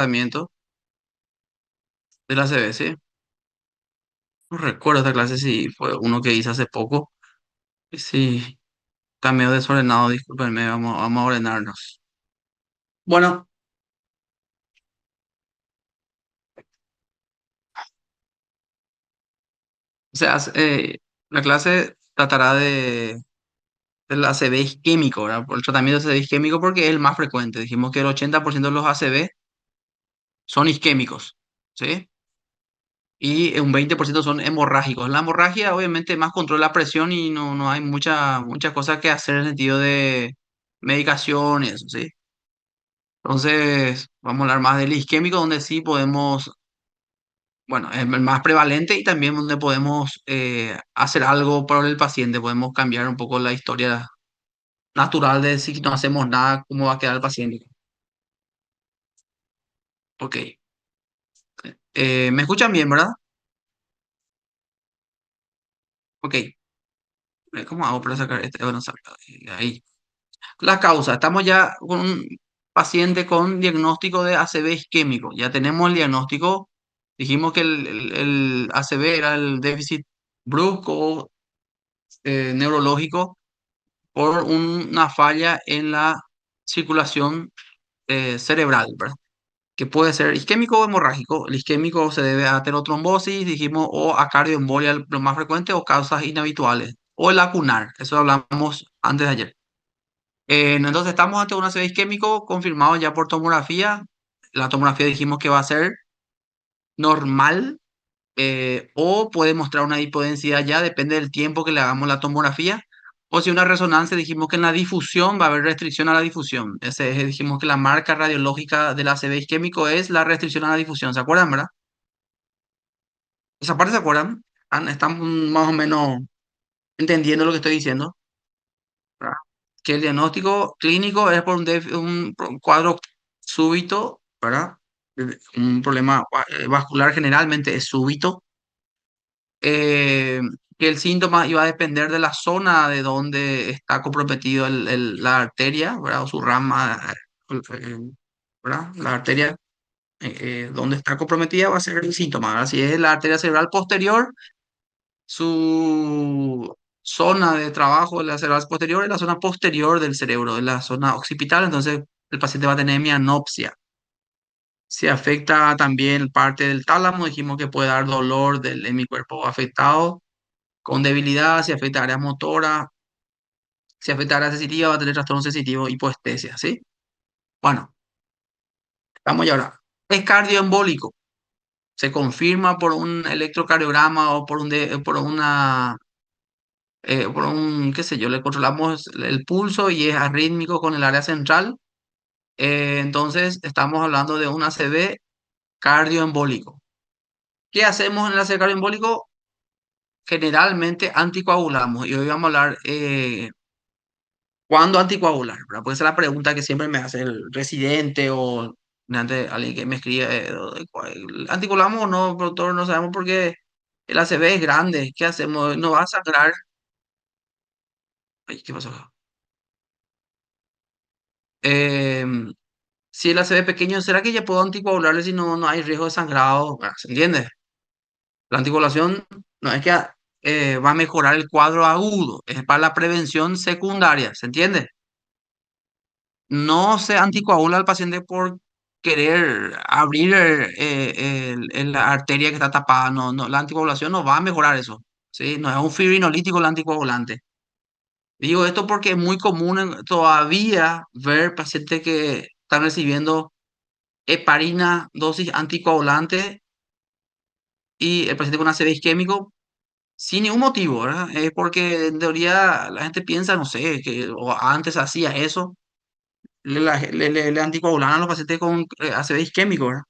tratamiento de la ACV, ¿sí? No recuerdo esta clase si fue uno que hice hace poco. Sí, está medio desordenado, discúlpenme, vamos a ordenarnos. Bueno, o sea, la clase tratará del ACV isquémico, ¿verdad? Por el tratamiento de ACV isquémico porque es el más frecuente. Dijimos que el 80% de los ACV son isquémicos, ¿sí? Y un 20% son hemorrágicos. La hemorragia obviamente más controla la presión y no hay muchas cosas que hacer en el sentido de medicación y eso, ¿sí? Entonces, vamos a hablar más del isquémico, donde sí podemos, bueno, es el más prevalente y también donde podemos hacer algo por el paciente, podemos cambiar un poco la historia natural de si no hacemos nada, cómo va a quedar el paciente. Ok. ¿Me escuchan bien, verdad? Ok. ¿Cómo hago para sacar este? Bueno, ahí. La causa, estamos ya con un paciente con diagnóstico de ACV isquémico. Ya tenemos el diagnóstico. Dijimos que el ACV era el déficit brusco neurológico por una falla en la circulación cerebral, ¿verdad? Que puede ser isquémico o hemorrágico. El isquémico se debe a aterotrombosis, dijimos, o a cardioembolia, lo más frecuente, o causas inhabituales, o el lacunar. Eso hablamos antes de ayer. Entonces estamos ante un ACV isquémico confirmado ya por tomografía. La tomografía dijimos que va a ser normal o puede mostrar una hipodensidad ya, depende del tiempo que le hagamos la tomografía. O si una resonancia, dijimos que en la difusión va a haber restricción a la difusión. Dijimos que la marca radiológica del ACV isquémico es la restricción a la difusión. ¿Se acuerdan, verdad? Esa parte se acuerdan. Están más o menos entendiendo lo que estoy diciendo, ¿verdad? Que el diagnóstico clínico es por por un cuadro súbito, ¿verdad? Un problema vascular generalmente es súbito, eh, que el síntoma iba a depender de la zona de donde está comprometido la arteria, ¿verdad? O su rama, eh, ¿verdad? La arteria donde está comprometida va a ser el síntoma, ¿verdad? Si es la arteria cerebral posterior, su zona de trabajo de la cerebral posterior es la zona posterior del cerebro, es la zona occipital, entonces el paciente va a tener mianopsia. Si afecta también parte del tálamo, dijimos que puede dar dolor del hemicuerpo afectado, con debilidad, si afecta áreas motoras, si afecta áreas sensitivas, va a tener trastorno sensitivo, hipoestesia, ¿sí? Bueno, estamos ya ahora. Es cardioembólico. Se confirma por un electrocardiograma o por un, qué sé yo, le controlamos el pulso y es arrítmico con el área central. Entonces, estamos hablando de un ACV cardioembólico. ¿Qué hacemos en el ACV cardioembólico? Generalmente anticoagulamos. Y hoy vamos a hablar cuándo anticoagular, ¿verdad? Porque esa es la pregunta que siempre me hace el residente o antes alguien que me escribe, ¿anticoagulamos o no, doctor? No sabemos porque el ACV es grande. ¿Qué hacemos? ¿No va a sangrar? Ay, ¿qué pasó acá? Em, si el ACV es pequeño, ¿será que ya puedo anticoagularle si no hay riesgo de sangrado? Ah, ¿se entiende? La anticoagulación no es que va a mejorar el cuadro agudo, es para la prevención secundaria, ¿se entiende? No se anticoagula al paciente por querer abrir la arteria que está tapada, la anticoagulación no va a mejorar eso, ¿sí? No es un fibrinolítico el anticoagulante. Digo esto porque es muy común todavía ver pacientes que están recibiendo heparina, dosis anticoagulante y el paciente con ACV isquémico sin ningún motivo, ¿verdad? Es porque en teoría la gente piensa, no sé, que o antes hacía eso, le anticoagulaban a los pacientes con ACV isquémico, ¿verdad?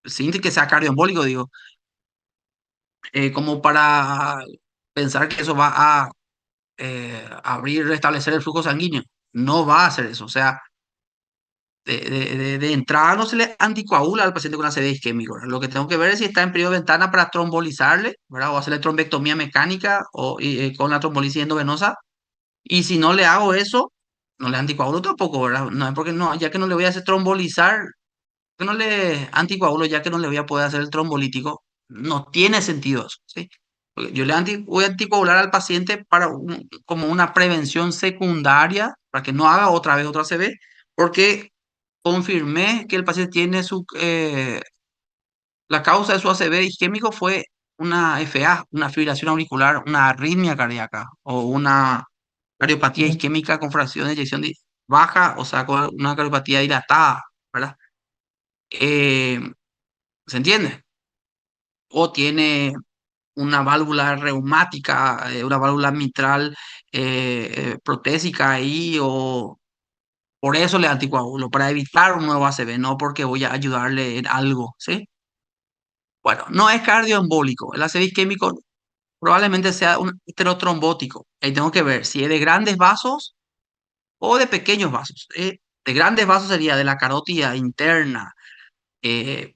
Sin que sea cardioembólico, digo, como para pensar que eso va a abrir, restablecer el flujo sanguíneo. No va a hacer eso, o sea, de entrada no se le anticoagula al paciente con ACV isquémico, ¿verdad? Lo que tengo que ver es si está en periodo de ventana para trombolizarle, ¿verdad? O hacerle trombectomía mecánica con la trombolisis endovenosa. Y si no le hago eso, no le anticoagulo tampoco, ¿verdad? No es porque no, ya que no le voy a hacer trombolizar, que no le anticoagulo ya que no le voy a poder hacer el trombolítico? No tiene sentido eso, ¿sí? Porque yo voy a anticoagular al paciente para como una prevención secundaria, para que no haga otra vez otra ACV, porque confirmé que el paciente tiene la causa de su ACV isquémico fue una FA, una fibrilación auricular, una arritmia cardíaca o una cardiopatía isquémica con fracción de eyección baja, o sea, con una cardiopatía dilatada, ¿verdad? Eh, ¿Se entiende? O tiene una válvula reumática, una válvula mitral protésica ahí, o por eso le anticoagulo, para evitar un nuevo ACV, no porque voy a ayudarle en algo, ¿sí? Bueno, no es cardioembólico. El ACV isquémico probablemente sea un heterotrombótico. Ahí tengo que ver si es de grandes vasos o de pequeños vasos. De grandes vasos sería de la carótida interna,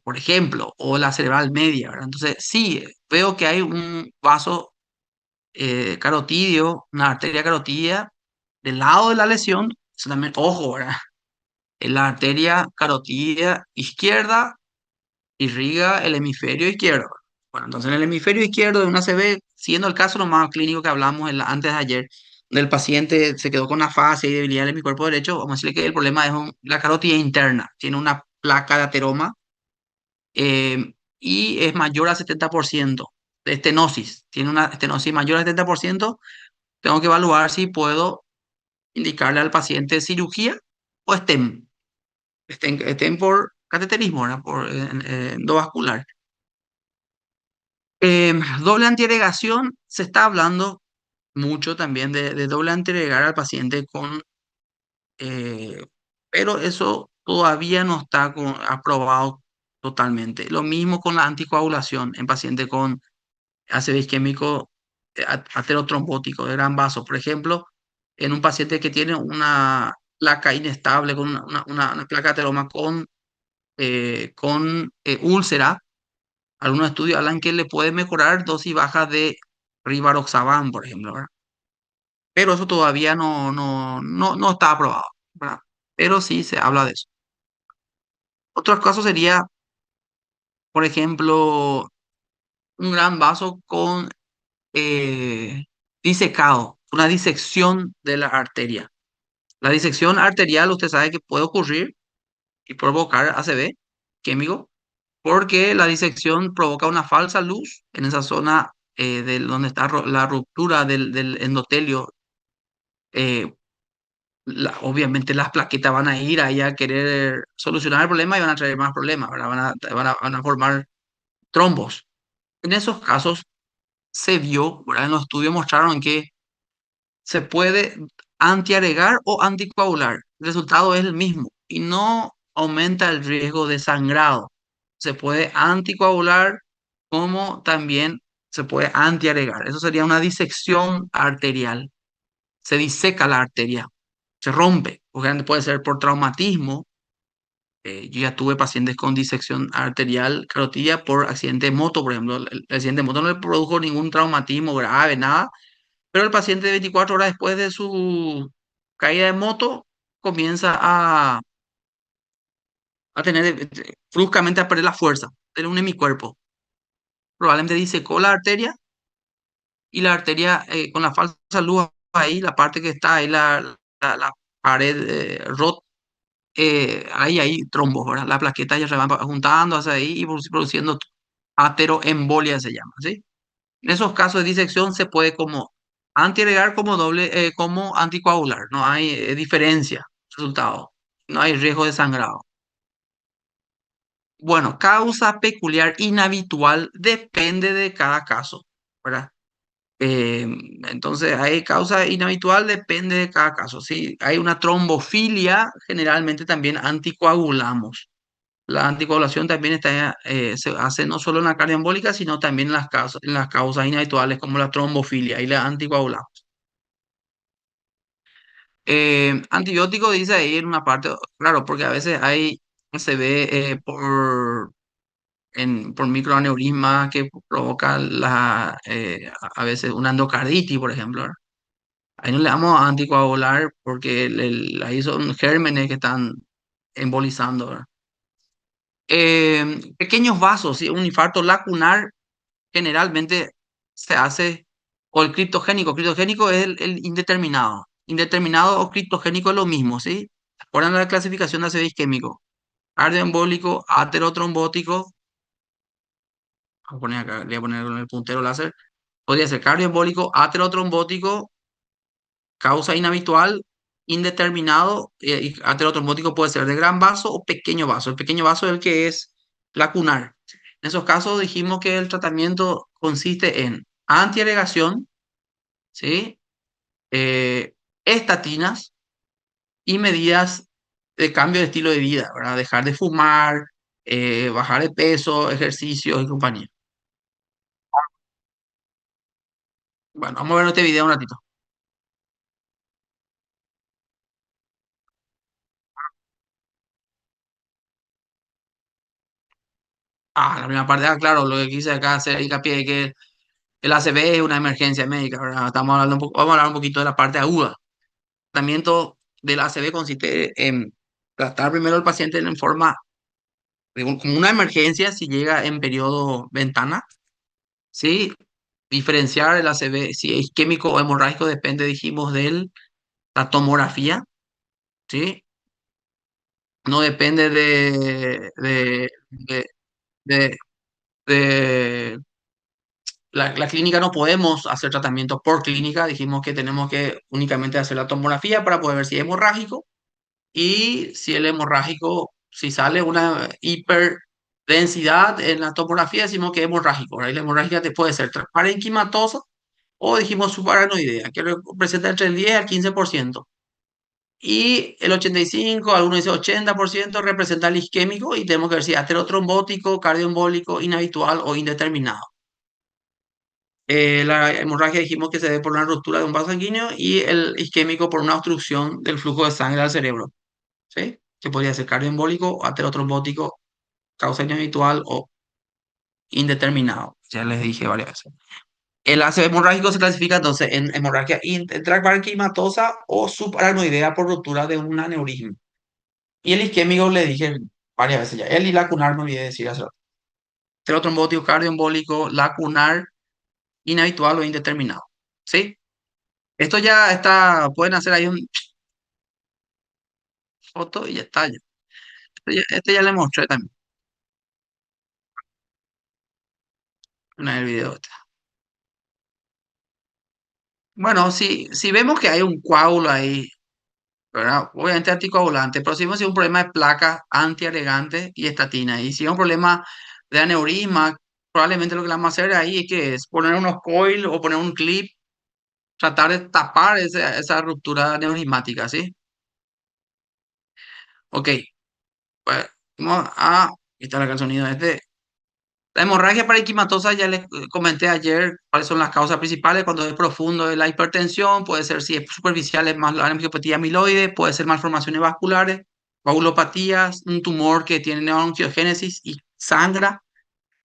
por ejemplo, o la cerebral media, ¿verdad? Entonces, sí, veo que hay un vaso carotídeo, una arteria carotídea del lado de la lesión. Eso también, ojo, ¿verdad? En la arteria carotídea izquierda irriga el hemisferio izquierdo. Bueno, entonces en el hemisferio izquierdo de una CB, siendo el caso nomás clínico que hablamos antes de ayer, del paciente se quedó con afasia y debilidad en mi cuerpo derecho, vamos a decirle que el problema es la carótida interna, tiene una placa de ateroma y es mayor al 70% de estenosis, tiene una estenosis mayor al 70%, tengo que evaluar si puedo indicarle al paciente cirugía o STEM, STEM por cateterismo, ¿verdad? Por endovascular. Doble antiagregación, se está hablando mucho también de doble antiagregar al paciente eh, pero eso todavía no está aprobado totalmente. Lo mismo con la anticoagulación en paciente con ACV isquémico aterotrombótico de gran vaso. Por ejemplo, en un paciente que tiene una placa inestable, con una placa ateroma con úlcera, algunos estudios hablan que le puede mejorar dosis bajas de rivaroxaban, por ejemplo, ¿verdad? Pero eso todavía no está aprobado, ¿verdad? Pero sí se habla de eso. Otro caso sería, por ejemplo, un gran vaso con disecado, una disección de la arteria. La disección arterial, usted sabe que puede ocurrir y provocar ACV químico, porque la disección provoca una falsa luz en esa zona donde está la ruptura del endotelio. eh, Obviamente las plaquetas van a ir ahí a querer solucionar el problema y van a traer más problemas, ¿verdad? Van a formar trombos. En esos casos se vio, ¿verdad? En los estudios mostraron que se puede antiagregar o anticoagular. El resultado es el mismo y no aumenta el riesgo de sangrado. Se puede anticoagular como también se puede antiagregar. Eso sería una disección arterial. Se diseca la arteria, se rompe. Obviamente puede ser por traumatismo. Yo ya tuve pacientes con disección arterial carotidia por accidente de moto, por ejemplo. El accidente de moto no le produjo ningún traumatismo grave, nada, pero el paciente 24 horas después de su caída de moto comienza a tener bruscamente a perder la fuerza del un hemicuerpo. Probablemente disecó la arteria y la arteria con la falsa luz ahí, la parte que está ahí, la pared rota, hay trombos, ¿verdad? Las plaquetas ya se van juntando hacia ahí y produciendo ateroembolia se llama, ¿sí? En esos casos de disección se puede como antiagregar como como anticoagular. No hay diferencia, resultado. No hay riesgo de sangrado. Bueno, causa peculiar inhabitual depende de cada caso, ¿verdad? Eh, entonces, hay causa inhabitual depende de cada caso. Si hay una trombofilia, generalmente también anticoagulamos. La anticoagulación también se hace no solo en la cardioembólica, sino también en las causas inhabituales como la trombofilia y la anticoagulamos. Antibiótico dice ahí en una parte, claro, porque a veces se ve por microaneurisma que provoca a veces una endocarditis, por ejemplo, ¿verdad? Ahí no le damos a anticoagular porque ahí son gérmenes que están embolizando, ¿verdad? Pequeños vasos, ¿sí? Un infarto lacunar generalmente se hace, o el criptogénico. Criptogénico es el indeterminado. Indeterminado o criptogénico es lo mismo, ¿sí? Acuerdan la clasificación de ACV isquémico. Cardioembólico, aterotrombótico. Voy a poner acá, le voy a poner con el puntero láser. Podría ser cardioembólico, aterotrombótico, causa inhabitual, indeterminado. Y aterotrombótico puede ser de gran vaso o pequeño vaso. El pequeño vaso es el que es lacunar. En esos casos dijimos que el tratamiento consiste en antiagregación, ¿sí? Estatinas y medidas de cambio de estilo de vida, ¿verdad? Dejar de fumar, bajar de peso, ejercicios y compañía. Bueno, vamos a ver este video un ratito. La primera parte, claro, lo que quise acá hacer hincapié es que el ACV es una emergencia médica, ¿verdad? Estamos hablando vamos a hablar un poquito de la parte aguda. El tratamiento del ACV consiste en tratar primero al paciente en forma como una emergencia si llega en periodo ventana, ¿sí? Diferenciar el ACV, si es isquémico o hemorrágico, depende, dijimos, de la tomografía, ¿sí? No depende de, de la clínica. No podemos hacer tratamiento por clínica, dijimos que tenemos que únicamente hacer la tomografía para poder ver si es hemorrágico y si el hemorrágico, si sale una hiperdensidad en la tomografía, decimos que es hemorrágico. ¿Verdad? Y la hemorragia te puede ser parenquimatosa o dijimos subaracnoidea, que representa entre el 10 al 15%. Y el 85, algunos dicen 80% representa el isquémico y tenemos que ver si aterotrombótico, cardioembólico, inhabitual o indeterminado. La hemorragia dijimos que se debe por una ruptura de un vaso sanguíneo y el isquémico por una obstrucción del flujo de sangre al cerebro, ¿sí? Que podría ser cardioembólico, aterotrombótico, causa inhabitual o indeterminado. Ya les dije varias veces. El ácido hemorrágico se clasifica entonces en hemorragia intraparenquimatosa o subaracnoidea por ruptura de un aneurisma. Y el isquémico le dije varias veces ya. El y lacunar me olvidé de decir hace rato. Aterotrombótico, cardioembólico, lacunar, inhabitual o indeterminado. ¿Sí? Esto ya está, pueden hacer ahí un foto y ya está. Este ya le mostré también en el video. Bueno, si vemos que hay un coágulo ahí, ¿verdad? Obviamente anticoagulante, pero si vemos si es un problema de placa antiagregante y estatina, y si es un problema de aneurisma, probablemente lo que le vamos a hacer ahí es que es poner unos coil o poner un clip, tratar de tapar esa ruptura neurismática, ¿sí? Ok, pues vamos a quitar acá el sonido este. La hemorragia parenquimatosa ya les comenté ayer cuáles son las causas principales. Cuando es profundo es la hipertensión, puede ser si es superficial es más la angiopatía amiloide, puede ser malformaciones vasculares, coagulopatías, un tumor que tiene neoangiogénesis y sangra.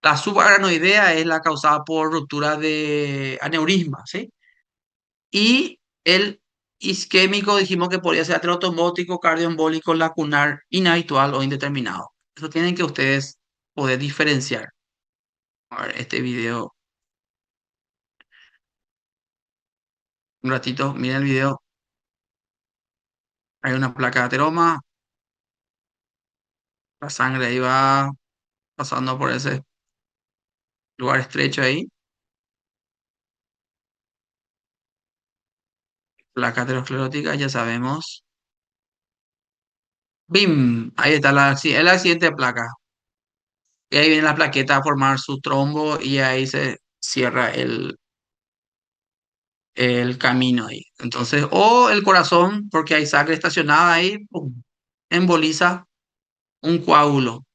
La subaranoidea es la causada por ruptura de aneurisma, ¿sí? Y el isquémico dijimos que podría ser aterotrombótico, cardioembólico, lacunar, inhabitual o indeterminado. Eso tienen que ustedes poder diferenciar. A ver, este video, un ratito, miren el video. Hay una placa de ateroma, la sangre ahí va pasando por ese lugar estrecho ahí. Placa aterosclerótica, ya sabemos. ¡Bim! Ahí está el accidente de placa. Y ahí viene la plaqueta a formar su trombo y ahí se cierra el camino ahí. Entonces, o el corazón, porque hay sangre estacionada ahí, ¡pum! Emboliza un coágulo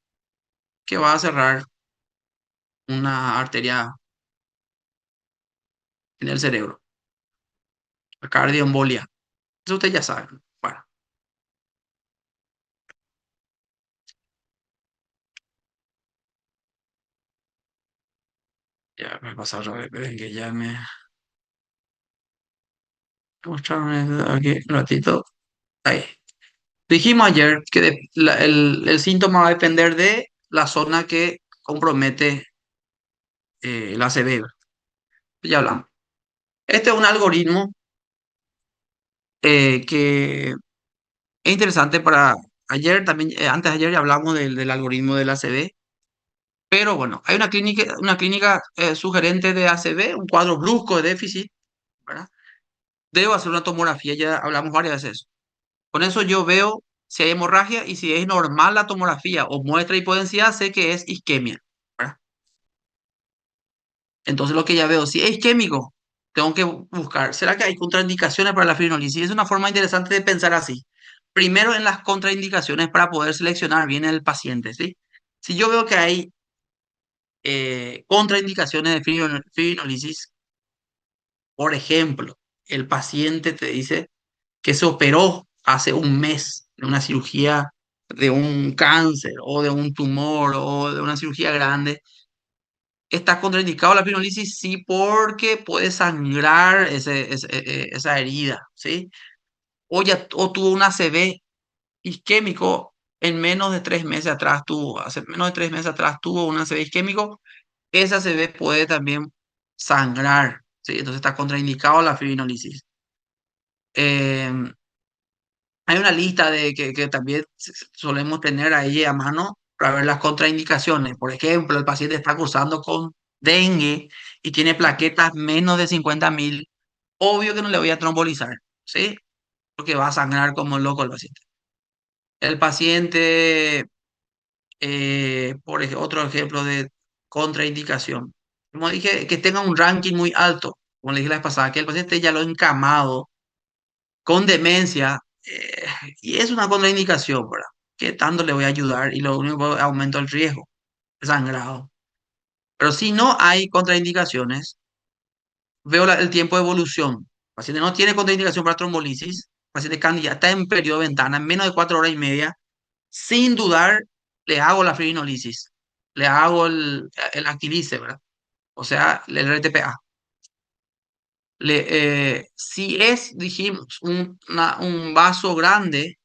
que va a cerrar una arteria en el cerebro, la cardioembolia. Eso usted ya sabe. Bueno, ya me pasa otra vez, esperen que ya me mostraron aquí un ratito. Ahí. Dijimos ayer que el síntoma va a depender de la zona que compromete el ACV. Ya hablamos. Este es un algoritmo que es interesante para... Ayer también, antes de ayer ya hablamos del algoritmo del ACV, pero bueno, hay una clínica sugerente de ACV, un cuadro brusco de déficit, ¿verdad? Debo hacer una tomografía, ya hablamos varias veces de eso. Con eso yo veo si hay hemorragia y si es normal la tomografía o muestra hipodensidad, sé que es isquemia, ¿verdad? Entonces lo que ya veo, si es isquémico, tengo que buscar, ¿será que hay contraindicaciones para la fibrinolisis? Es una forma interesante de pensar así. Primero en las contraindicaciones para poder seleccionar bien el paciente, ¿sí? Si yo veo que hay contraindicaciones de fibrinolisis, por ejemplo, el paciente te dice que se operó hace un mes de una cirugía de un cáncer o de un tumor o de una cirugía grande, está contraindicado la pironolisis, sí, porque puede sangrar esa herida, ¿sí? O tuvo un ACV isquémico en menos de 3 meses atrás hace menos de 3 meses atrás tuvo un ACV isquémico, ese ACV puede también sangrar, ¿sí? Entonces está contraindicado la fibrinolisis. Eh, Hay una lista que también solemos tener ahí a mano para ver las contraindicaciones. Por ejemplo, el paciente está cursando con dengue y tiene plaquetas menos de 50.000. Obvio que no le voy a trombolizar, ¿sí? Porque va a sangrar como loco el paciente. El paciente, otro ejemplo de contraindicación. Como dije, que tenga un ranking muy alto. Como le dije la vez pasada, que el paciente ya lo ha encamado con demencia, y es una contraindicación, ¿verdad? ¿Qué tanto le voy a ayudar? Y lo único que aumenta el riesgo, el sangrado. Pero si no hay contraindicaciones, veo el tiempo de evolución. El paciente no tiene contraindicación para trombolisis, el paciente candida está en periodo de ventana, en menos de 4 horas y media, sin dudar, le hago la fibrinolisis, le hago el Activise, ¿verdad? O sea, el RTPA. Si es, dijimos, un vaso grande,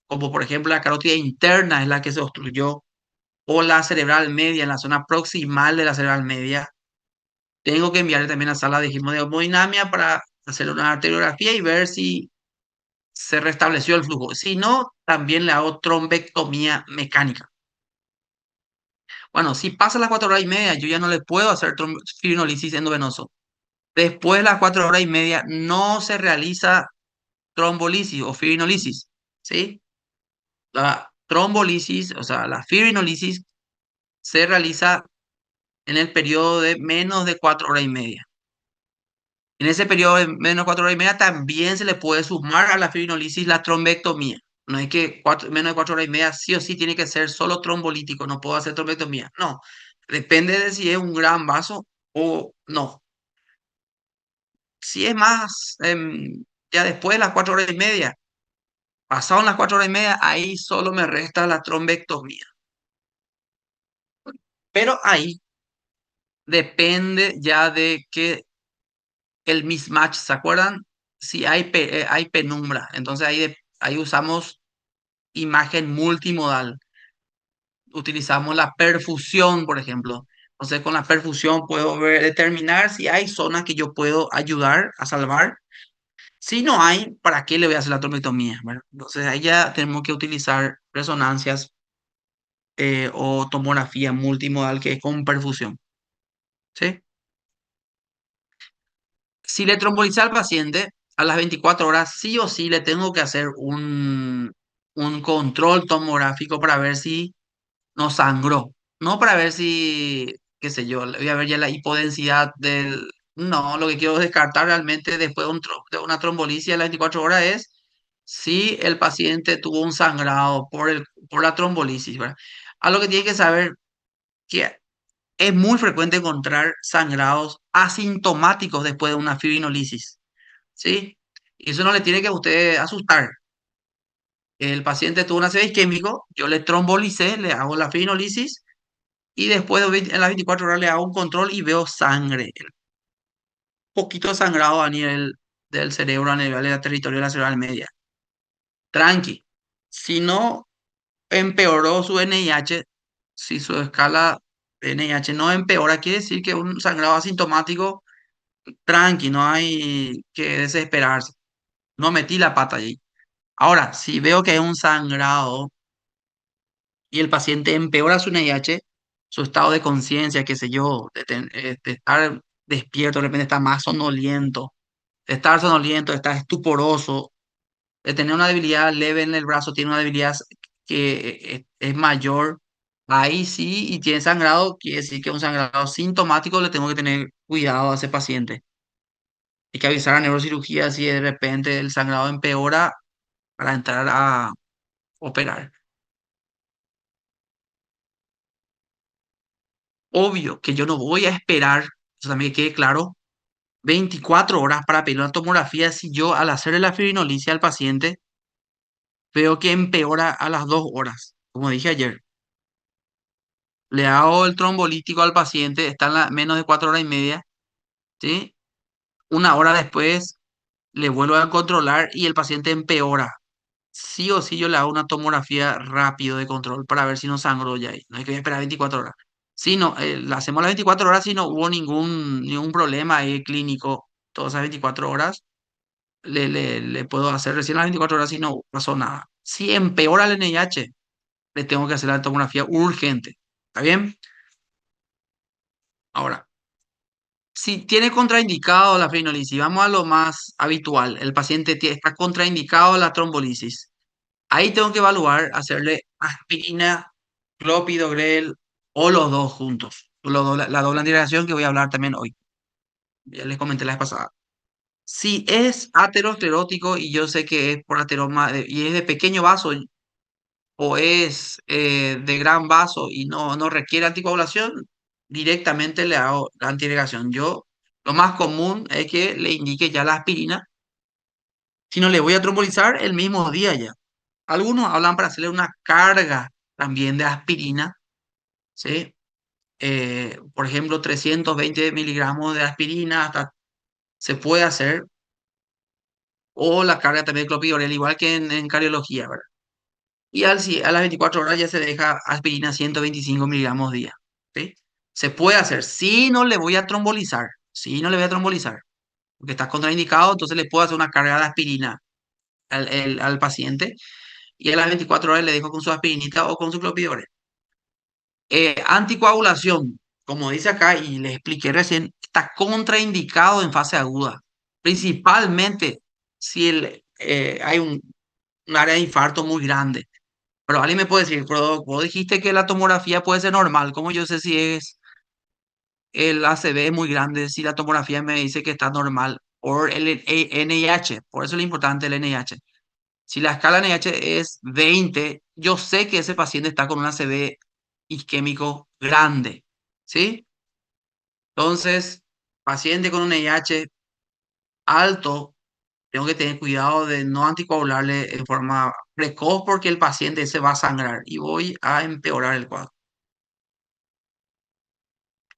como por ejemplo la carótida interna es la que se obstruyó, o la cerebral media, en la zona proximal de la cerebral media, tengo que enviarle también a sala de hemodinamia para hacer una arteriografía y ver si se restableció el flujo. Si no, también le hago trombectomía mecánica. Bueno, si pasa las 4 horas y media, yo ya no le puedo hacer fibrinolisis endovenoso. Después de las 4 horas y media no se realiza trombolisis o fibrinolisis, ¿sí? La trombolisis, o sea, la fibrinolisis se realiza en el periodo de menos de 4 horas y media. En ese periodo de menos de 4 horas y media también se le puede sumar a la fibrinolisis la trombectomía. No es que menos de 4 horas y media sí o sí tiene que ser solo trombolítico, no puedo hacer trombectomía. No, depende de si es un gran vaso o no. Si es más, ya después de las 4 horas y media, pasado las 4 horas y media, ahí solo me resta la trombectomía. Pero ahí depende ya de que el mismatch, ¿se acuerdan? Si hay penumbra, entonces ahí usamos imagen multimodal. Utilizamos la perfusión, por ejemplo. Entonces con la perfusión puedo determinar si hay zonas que yo puedo ayudar a salvar. Si no hay, ¿para qué le voy a hacer la trombectomía? ¿Verdad? Entonces ahí ya tenemos que utilizar resonancias o tomografía multimodal que es con perfusión. ¿Sí? Si le tromboliza al paciente, a las 24 horas sí o sí le tengo que hacer un control tomográfico para ver si no sangró. No para ver si, qué sé yo, le voy a ver ya la hipodensidad del... No, lo que quiero descartar realmente después de una trombolisis a las 24 horas es si el paciente tuvo un sangrado por la trombolisis, ¿verdad? A lo que tiene que saber que es muy frecuente encontrar sangrados asintomáticos después de una fibrinolisis, ¿sí? Y eso no le tiene que a usted asustar. El paciente tuvo un ACV isquémico, yo le trombolicé, le hago la fibrinolisis y después en las 24 horas le hago un control y veo sangre, un poquito de sangrado a nivel del cerebro, a nivel del territorio de la cerebral media. Tranqui. Si no empeoró su NIH, Si su escala de NIH no empeora, quiere decir que un sangrado asintomático, tranqui, no hay que desesperarse. No metí la pata allí. Ahora, si veo que hay un sangrado y el paciente empeora su NIH, su estado de conciencia, qué sé yo, de estar despierto, de repente está más sonoliento, de estar sonoliento, está estuporoso, de tener una debilidad leve en el brazo, tiene una debilidad que es mayor, ahí sí, y tiene sangrado, quiere decir que es un sangrado sintomático, le tengo que tener cuidado a ese paciente. Hay que avisar a neurocirugía si de repente el sangrado empeora para entrar a operar. Obvio que yo no voy a esperar, eso también que quede claro, 24 horas para pedir una tomografía si yo al hacerle la fibrinolisis al paciente veo que empeora a las 2 horas. Como dije ayer, le hago el trombolítico al paciente, está en menos de 4 horas y media, ¿sí? Una hora después le vuelvo a controlar y el paciente empeora. Sí o sí yo le hago una tomografía rápido de control para ver si no sangró ya ahí. No hay que esperar 24 horas. Si no, la hacemos las 24 horas si no hubo ningún problema ahí clínico. Todas esas 24 horas le puedo hacer recién las 24 horas si no pasó nada. Si empeora el NIH, le tengo que hacer la tomografía urgente. ¿Está bien? Ahora, si tiene contraindicado la fibrinolisis, vamos a lo más habitual. El paciente está contraindicado la trombolisis. Ahí tengo que evaluar, hacerle aspirina, clopidogrel o los dos juntos. La doble antiagregación que voy a hablar también hoy. Ya les comenté la vez pasada. Si es aterosclerótico y yo sé que es por ateroma y es de pequeño vaso o es de gran vaso y no requiere anticoagulación, directamente le hago la antiagregación. Yo, lo más común es que le indique ya la aspirina, si no le voy a trombolizar el mismo día ya. Algunos hablan para hacerle una carga también de aspirina, ¿sí? Por ejemplo, 320 miligramos de aspirina hasta se puede hacer, o la carga también de clopidogrel, igual que en cardiología, ¿verdad? Y a las 24 horas ya se deja aspirina 125 miligramos día, ¿sí? Se puede hacer, si no le voy a trombolizar, si no le voy a trombolizar, porque está contraindicado, entonces le puedo hacer una carga de aspirina al paciente y a las 24 horas le dejo con su aspirinita o con su clopidogrel. Anticoagulación, como dice acá y les expliqué recién, está contraindicado en fase aguda, principalmente si hay un área de infarto muy grande. Pero alguien me puede decir, pero vos dijiste que la tomografía puede ser normal. ¿Cómo yo sé si es el ACV es muy grande? Si la tomografía me dice que está normal. O el NIH, por eso es lo importante el NIH. Si la escala NIH es 20, yo sé que ese paciente está con un ACV isquémico grande, ¿sí? Entonces, paciente con un NIH alto, tengo que tener cuidado de no anticoagularle en forma precoz porque el paciente se va a sangrar y voy a empeorar el cuadro.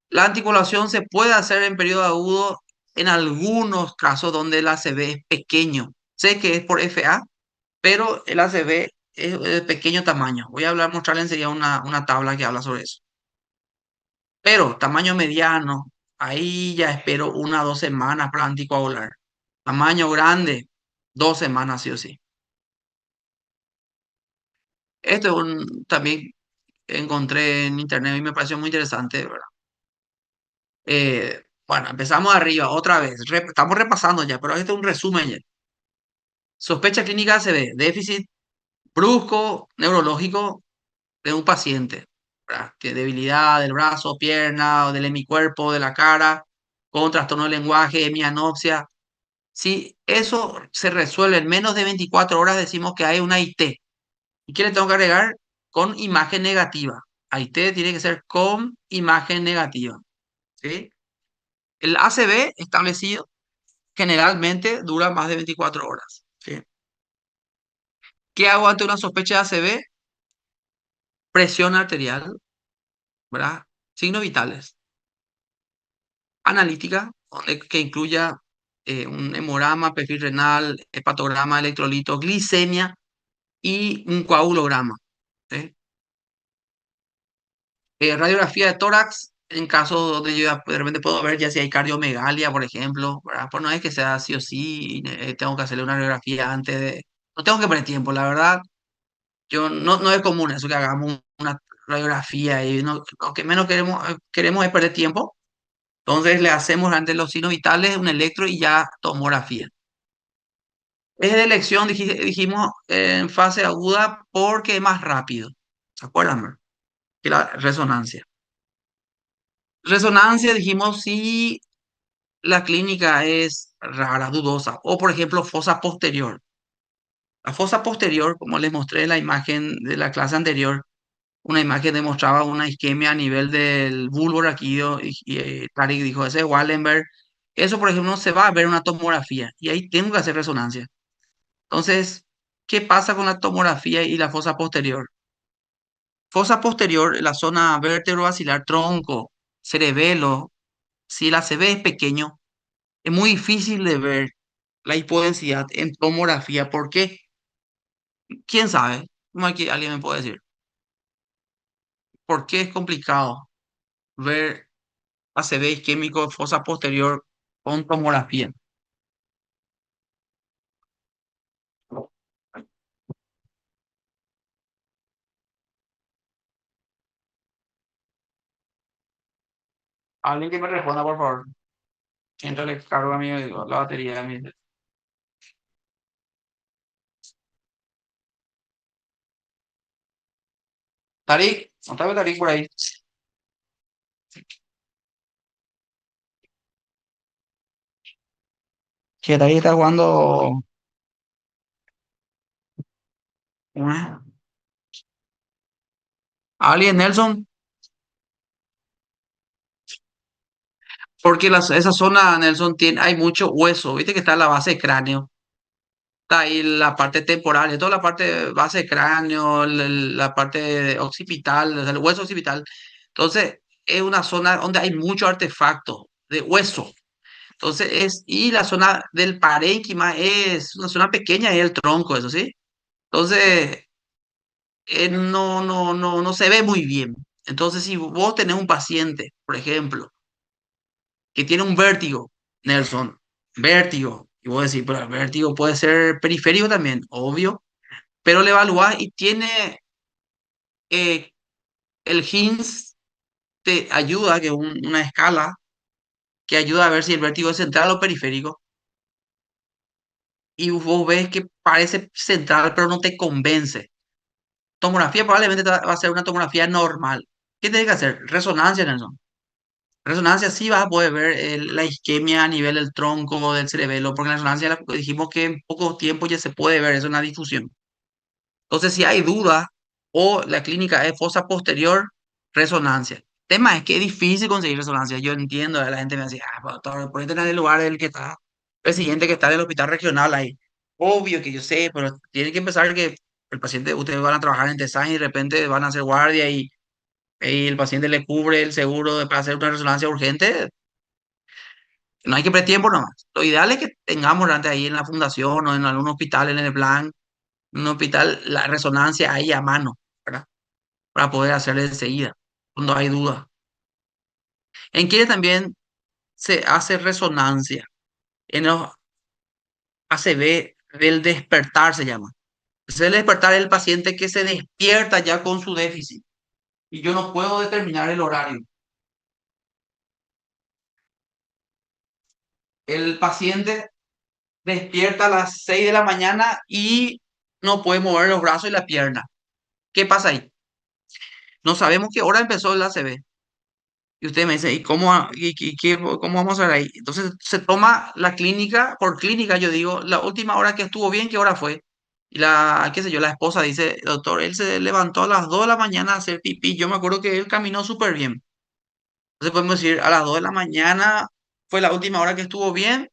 La anticoagulación se puede hacer en periodo agudo en algunos casos donde el ACV es pequeño. Sé que es por FA, pero el ACV es de pequeño tamaño. Voy a mostrarle enseguida una tabla que habla sobre eso. Pero tamaño mediano, ahí ya espero 1 o 2 semanas para anticoagular. Tamaño grande, 2 semanas sí o sí. Esto es también encontré en internet y me pareció muy interesante, ¿verdad? Bueno, empezamos arriba otra vez. Estamos repasando ya, pero este es un resumen ya. Sospecha clínica se ve déficit brusco neurológico de un paciente, ¿verdad? Que debilidad del brazo, pierna, o del hemicuerpo, de la cara, con trastorno del lenguaje, hemianopsia. Si eso se resuelve en menos de 24 horas, decimos que hay una IT. ¿Y qué le tengo que agregar? Con imagen negativa. IT tiene que ser con imagen negativa, ¿sí? El ACV establecido generalmente dura más de 24 horas, ¿sí? ¿Qué hago ante una sospecha de ACV? Presión arterial, ¿verdad? Signos vitales. Analítica, que incluya un hemograma, perfil renal, hepatograma, electrolito, glicemia y un coagulograma, ¿sí? Radiografía de tórax, en caso de yo de repente puedo ver ya si hay cardiomegalia, por ejemplo, ¿verdad? Pues no es que sea sí o sí, tengo que hacerle una radiografía antes de... No tengo que perder tiempo, la verdad. Yo no es común eso que hagamos una radiografía y no, lo que menos queremos es perder tiempo. Entonces le hacemos ante los signos vitales un electro y ya tomografía. Es de elección, dijimos, en fase aguda porque es más rápido. ¿Se acuerdan? Que la resonancia. Resonancia, dijimos, si la clínica es rara, dudosa, o por ejemplo, fosa posterior. La fosa posterior, como les mostré en la imagen de la clase anterior, una imagen demostraba una isquemia a nivel del bulbo raquídeo y Tarik dijo, ese es Wallenberg. Eso, por ejemplo, se va a ver en una tomografía y ahí tengo que hacer resonancia. Entonces, ¿qué pasa con la tomografía y la fosa posterior? Fosa posterior, la zona vértebro-basilar, tronco, cerebelo, si el ACV es pequeño, es muy difícil de ver la hipodensidad en tomografía. ¿Por qué? ¿Quién sabe? ¿Cómo aquí alguien me puede decir? ¿Por qué es complicado ver ACV isquémico de fosa posterior con tomografía? Alguien que me responda, por favor. Mientras le cargo a mí la batería de mi... Tarik, no está Tarik por ahí. Que Tarik está jugando. ¿Cómo alguien, Nelson, porque esa zona, Nelson, hay mucho hueso, viste que está en la base de cráneo, está ahí la parte temporal, y toda la parte base de cráneo, la parte occipital, o sea, el hueso occipital. Entonces, es una zona donde hay mucho artefacto de hueso. Entonces, y la zona del parénquima es una zona pequeña, es el tronco, eso sí. Entonces, no se ve muy bien. Entonces, si vos tenés un paciente, por ejemplo, que tiene un vértigo, Nelson, vértigo. Y vos decís, pero el vértigo puede ser periférico también, obvio, pero le evaluás y tiene eh, el HINS te ayuda, que es una escala que ayuda a ver si el vértigo es central o periférico, y vos ves que parece central, pero no te convence. Tomografía probablemente va a ser una tomografía normal. ¿Qué tienes que hacer? Resonancia, Nelson. Resonancia sí vas a poder ver la isquemia a nivel del tronco, del cerebelo, porque en la resonancia dijimos que en poco tiempo ya se puede ver, es una difusión. Entonces, si hay duda o la clínica es fosa posterior, resonancia. El tema es que es difícil conseguir resonancia. Yo entiendo, la gente me decía, pues, doctor, ponete en el lugar del que está, el siguiente que está en el hospital regional ahí. Obvio que yo sé, pero tiene que empezar que el paciente, ustedes van a trabajar en Tesain y de repente van a hacer guardia y el paciente le cubre el seguro para hacer una resonancia urgente. No hay que perder tiempo nomás. Lo ideal es que tengamos antes ahí en la fundación o en algún hospital, en el plan, en un hospital, la resonancia ahí a mano, ¿verdad? Para poder hacerle enseguida, cuando hay duda. En quienes también se hace resonancia, en los ACV del despertar se llama. El despertar es el paciente que se despierta ya con su déficit y yo no puedo determinar el horario. El paciente despierta a las 6 de la mañana y no puede mover los brazos y la pierna. ¿Qué pasa ahí? No sabemos qué hora empezó el ACV. Y usted me dice, ¿y cómo vamos a ver ahí? Entonces se toma la clínica, por clínica yo digo, la última hora que estuvo bien, ¿qué hora fue? Y qué sé yo, la esposa dice, doctor, él se levantó a las 2 de la mañana a hacer pipí. Yo me acuerdo que él caminó súper bien. Entonces podemos decir, a las 2 de la mañana fue la última hora que estuvo bien.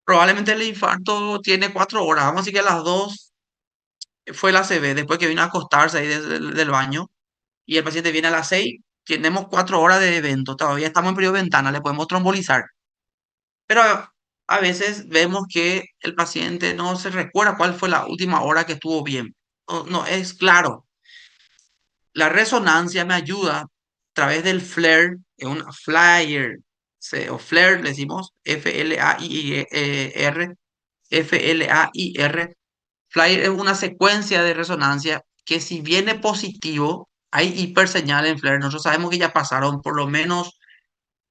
Probablemente el infarto tiene 4 horas. Vamos a decir que a las 2 fue la ACV, después que vino a acostarse ahí del baño. Y el paciente viene a las 6, tenemos 4 horas de evento, todavía estamos en periodo de ventana, le podemos trombolizar. Pero a veces vemos que el paciente no se recuerda cuál fue la última hora que estuvo bien. No, no es claro. La resonancia me ayuda. través del FLAIR, es un FLAIR, o FLAIR, le decimos FLAIR, FLAIR. FLAIR es una secuencia de resonancia que si viene positivo, hay hiperseñal en FLAIR. Nosotros sabemos que ya pasaron por lo menos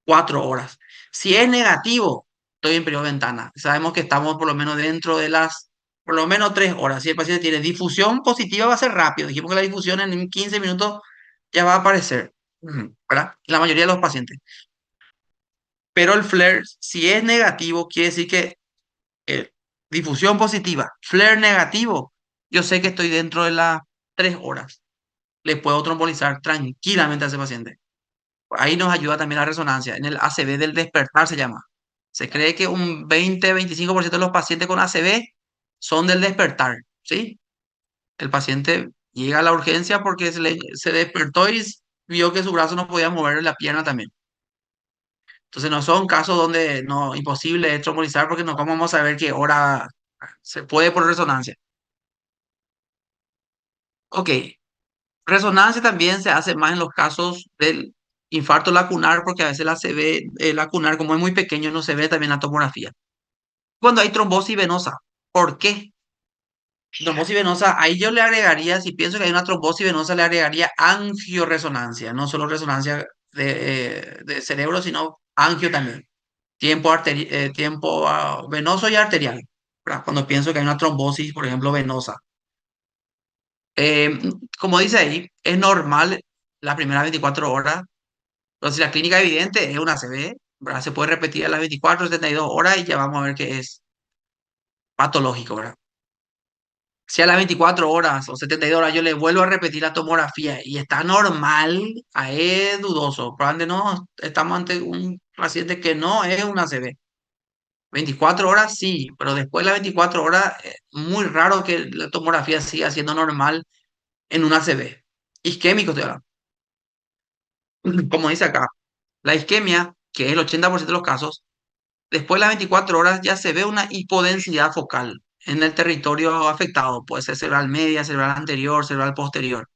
4 horas. Si es negativo, estoy en periodo de ventana. Sabemos que estamos por lo menos dentro de las, por lo menos 3 horas. Si el paciente tiene difusión positiva, va a ser rápido. Dijimos que la difusión en 15 minutos ya va a aparecer, ¿verdad? La mayoría de los pacientes. Pero el flare, si es negativo, quiere decir que eh, difusión positiva, flare negativo, yo sé que estoy dentro de las 3 horas. Le puedo trombolizar tranquilamente a ese paciente. Ahí nos ayuda también la resonancia. En el ACV del despertar se llama. Se cree que un 20-25% de los pacientes con ACV son del despertar, ¿sí? El paciente llega a la urgencia porque se despertó y vio que su brazo no podía mover la pierna también. Entonces no son casos donde no, imposible es trombolizar porque no cómo vamos a saber qué hora se puede por resonancia. Ok, resonancia también se hace más en los casos del infarto lacunar porque a veces la se ve lacunar como es muy pequeño no se ve también la tomografía. Cuando hay trombosis venosa, ¿por qué? Trombosis venosa, ahí yo le agregaría, si pienso que hay una trombosis venosa, le agregaría angioresonancia, no solo resonancia de cerebro, sino angio también. Tiempo venoso y arterial, ¿verdad? Cuando pienso que hay una trombosis, por ejemplo, venosa. Eh, Como dice ahí, es normal las primeras 24 horas, pero si la clínica evidente es una ACV, ¿verdad? Se puede repetir a las 24, 72 horas y ya vamos a ver que es patológico, ¿verdad? Si a las 24 horas o 72 horas yo le vuelvo a repetir la tomografía y está normal, ahí es dudoso. Probablemente no, estamos ante un paciente que no es una ACV. 24 horas sí, pero después de las 24 horas es muy raro que la tomografía siga siendo normal en una ACV. Isquémico estoy hablando. Como dice acá, la isquemia, que es el 80% de los casos, después de las 24 horas ya se ve una hipodensidad focal en el territorio afectado. Puede ser cerebral media, cerebral anterior, cerebral posterior.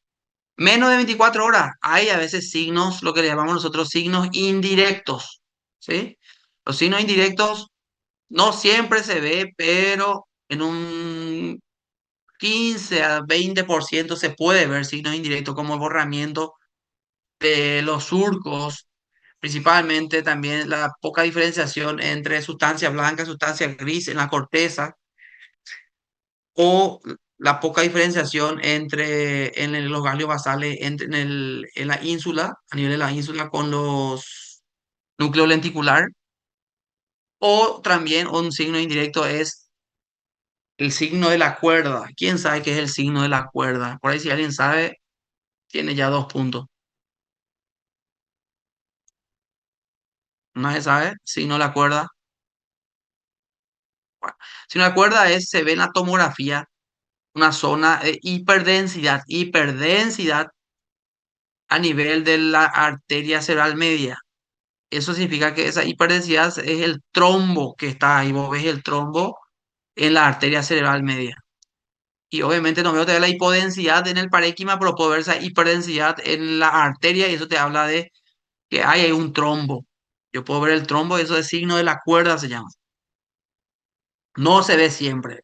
Menos de 24 horas hay a veces signos, lo que le llamamos nosotros signos indirectos. ¿Sí? Los signos indirectos no siempre se ve, pero en un 15 a 20% se puede ver signos indirectos como el borramiento de los surcos, principalmente también la poca diferenciación entre sustancia blanca y sustancia gris en la corteza, o la poca diferenciación los ganglios basales en la ínsula, a nivel de la ínsula con los núcleos lenticular, o también un signo indirecto es el signo de la cuerda. ¿Quién sabe qué es el signo de la cuerda? Por ahí si alguien sabe, tiene ya 2 puntos. ¿Nadie sabe? Signo de la cuerda. Bueno, signo de la cuerda es, se ve en la tomografía, una zona de hiperdensidad a nivel de la arteria cerebral media. Eso significa que esa hiperdensidad es el trombo que está ahí. Vos ves el trombo en la arteria cerebral media. Y obviamente no veo todavía la hipodensidad en el parénquima, pero puedo ver esa hiperdensidad en la arteria y eso te habla de que hay un trombo. Yo puedo ver el trombo, eso es signo de la cuerda, se llama. No se ve siempre.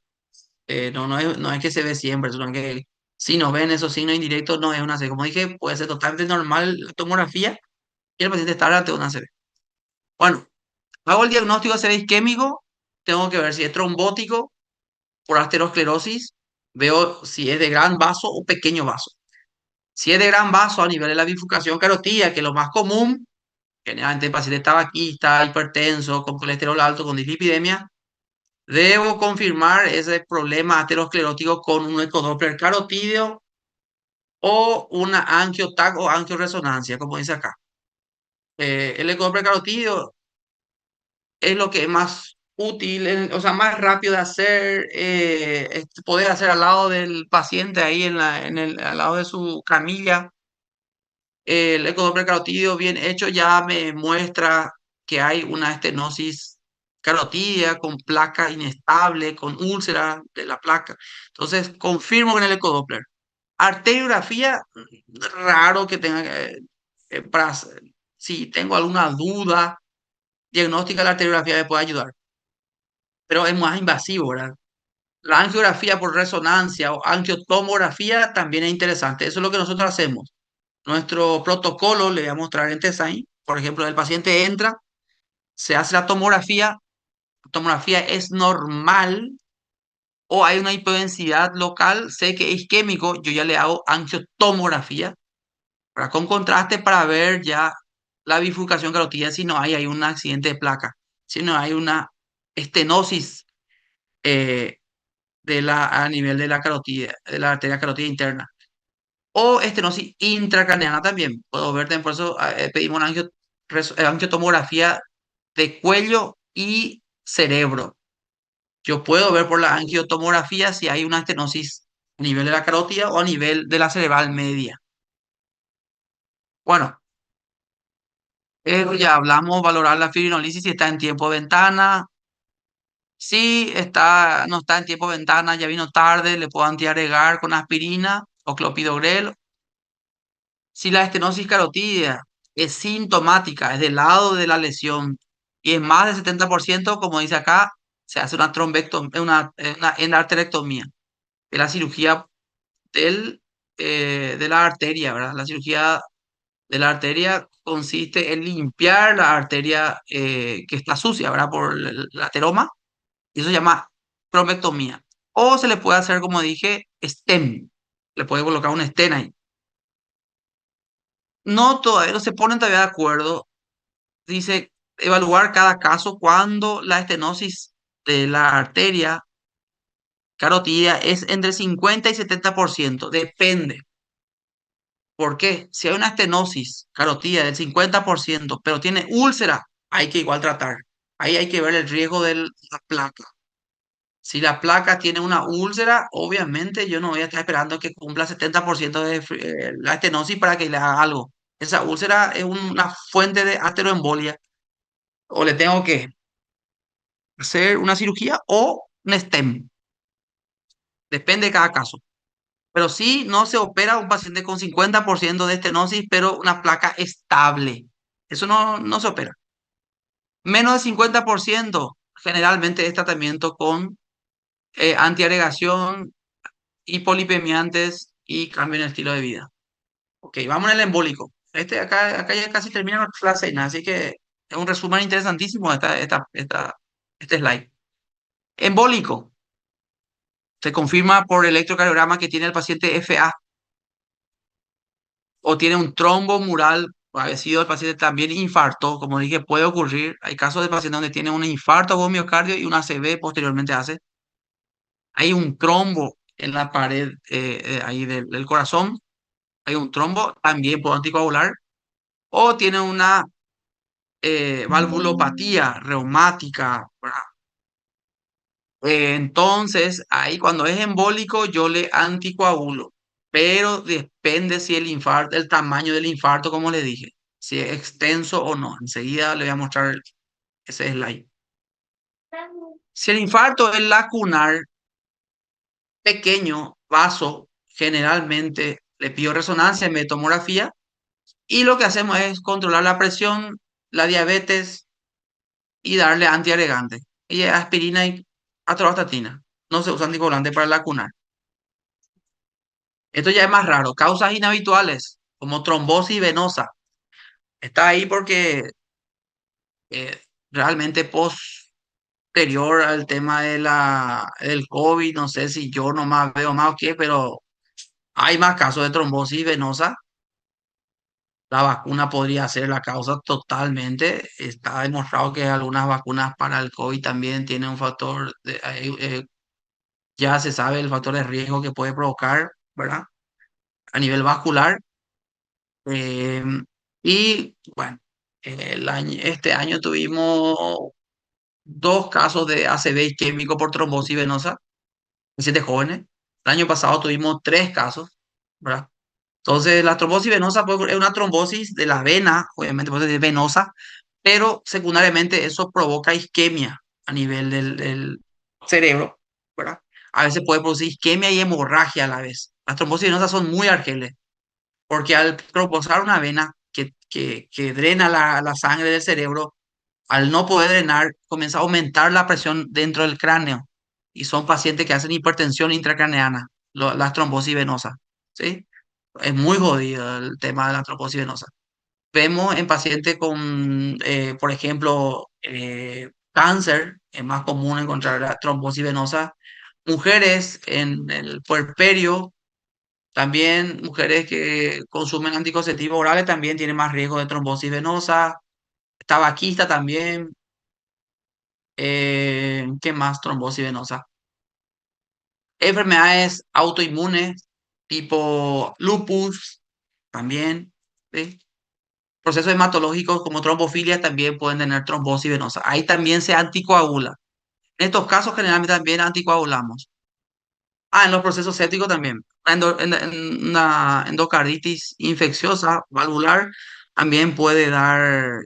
No es que se ve siempre, sino que si nos ven esos signos indirectos, no es una C. Como dije, puede ser totalmente normal la tomografía y el paciente está ante una CB. Bueno, hago el diagnóstico de CB isquémico, tengo que ver si es trombótico por aterosclerosis, veo si es de gran vaso o pequeño vaso. Si es de gran vaso a nivel de la bifurcación carotídea, que es lo más común, generalmente el paciente tabaquista, hipertenso, con colesterol alto, con dislipidemia, debo confirmar ese problema aterosclerótico con un ecodoppler carotídeo o una angiotac o angioresonancia, como dice acá. El ecodoppler carotídeo es lo que es más útil, o sea, más rápido de hacer, poder hacer al lado del paciente ahí al lado de su camilla. El ecodoppler carotídeo bien hecho ya me muestra que hay una estenosis carotídea con placa inestable, con úlcera de la placa. Entonces, confirmo con el ecodoppler. Arteriografía, raro que tenga. para, si tengo alguna duda diagnóstica, la arteriografía me puede ayudar, pero es más invasivo, ¿verdad? La angiografía por resonancia o angiotomografía también es interesante. Eso es lo que nosotros hacemos. Nuestro protocolo, le voy a mostrar en Design. Por ejemplo, el paciente entra, se hace la tomografía es normal o hay una hipodensidad local, sé que es isquémico, yo ya le hago angiotomografía, ¿verdad? Con contraste para ver ya la bifurcación carotidia, si no hay un accidente de placa, si no hay una estenosis eh, a nivel de la carotida, de la arteria carótida interna. O estenosis intracraneana también. Puedo ver, también, por eso pedimos una angiotomografía de cuello y cerebro. Yo puedo ver por la angiotomografía si hay una estenosis a nivel de la carótida o a nivel de la cerebral media. Bueno, ya hablamos, valorar la fibrinolisis si está en tiempo de ventana. Si está, no está en tiempo de ventana, ya vino tarde, le puedo antiagregar con aspirina o clopidogrel. Si la estenosis carotídea es sintomática, es del lado de la lesión y es más del 70%, como dice acá, se hace una trombectomía, una endarterectomía, es la cirugía de la arteria, ¿verdad? La cirugía de la arteria consiste en limpiar la arteria que está sucia, ¿verdad? Por el ateroma, y eso se llama trombectomía. O se le puede hacer, como dije, stem, le puede colocar un stent ahí. No, todavía no se ponen todavía de acuerdo. Dice evaluar cada caso cuando la estenosis de la arteria carotidia es entre 50 y 70%. Depende. ¿Por qué? Si hay una estenosis carotidia del 50%, pero tiene úlcera, hay que igual tratar. Ahí hay que ver el riesgo de la placa. Si la placa tiene una úlcera, obviamente yo no voy a estar esperando que cumpla 70% de la estenosis para que le haga algo. Esa úlcera es una fuente de ateroembolia. O le tengo que hacer una cirugía o un stem. Depende de cada caso. Pero sí, no se opera a un paciente con 50% de estenosis, pero una placa estable. Eso no se opera. Menos de 50% generalmente es tratamiento con antiagregación, hipolipemiantes y cambio en el estilo de vida. Ok, vamos en el embólico. Acá ya casi termina la clase, ¿no? Así que es un resumen interesantísimo este slide. Embólico. Se confirma por electrocardiograma que tiene el paciente FA o tiene un trombo mural parecido al paciente también infarto. Como dije, puede ocurrir. Hay casos de pacientes donde tiene un infarto o miocardio y una ACV posteriormente hace. Hay un trombo en la pared ahí del corazón. Hay un trombo también por anticoagular. O tiene una valvulopatía reumática, ¿verdad? Entonces, ahí cuando es embólico, yo le anticoagulo, pero depende si el infarto, el tamaño del infarto, como le dije, si es extenso o no. Enseguida le voy a mostrar ese slide. Si el infarto es lacunar, pequeño, vaso, generalmente le pido resonancia en vez de tomografía y lo que hacemos es controlar la presión, la diabetes y darle antiagregante. Y aspirina y atorvastatina. No se usa anticoagulante para lacunar. Esto ya es más raro. Causas inhabituales, como trombosis venosa. Está ahí porque eh, realmente posterior al tema del COVID, no sé si yo nomás veo más o qué, pero hay más casos de trombosis venosa. La vacuna podría ser la causa totalmente. Está demostrado que algunas vacunas para el COVID también tienen un factor, ya se sabe el factor de riesgo que puede provocar, ¿verdad? A nivel vascular. Eh, y bueno, este año tuvimos dos casos de ACV isquémico por trombosis venosa, pacientes jóvenes. El año pasado tuvimos tres casos, ¿verdad? Entonces, la trombosis venosa es una trombosis de la vena, obviamente, pues es venosa, pero secundariamente eso provoca isquemia a nivel del cerebro, ¿verdad? A veces puede producir isquemia y hemorragia a la vez. Las trombosis venosas son muy argeles, porque al trombosar una vena que drena la sangre del cerebro, al no poder drenar, comienza a aumentar la presión dentro del cráneo. Y son pacientes que hacen hipertensión intracraneana, las trombosis venosas. ¿Sí? Es muy jodido el tema de la trombosis venosa. Vemos en pacientes con, por ejemplo, cáncer, es más común encontrar la trombosis venosa. Mujeres en el puerperio, también mujeres que consumen anticonceptivos orales también tienen más riesgo de trombosis venosa. Tabaquista también. ¿Qué más? Trombosis venosa. Enfermedades autoinmunes, tipo lupus, también. ¿Sí? Procesos hematológicos como trombofilia también pueden tener trombosis venosa. Ahí también se anticoagula. En estos casos generalmente también anticoagulamos. Ah, en los procesos sépticos también. En una endocarditis infecciosa valvular también puede dar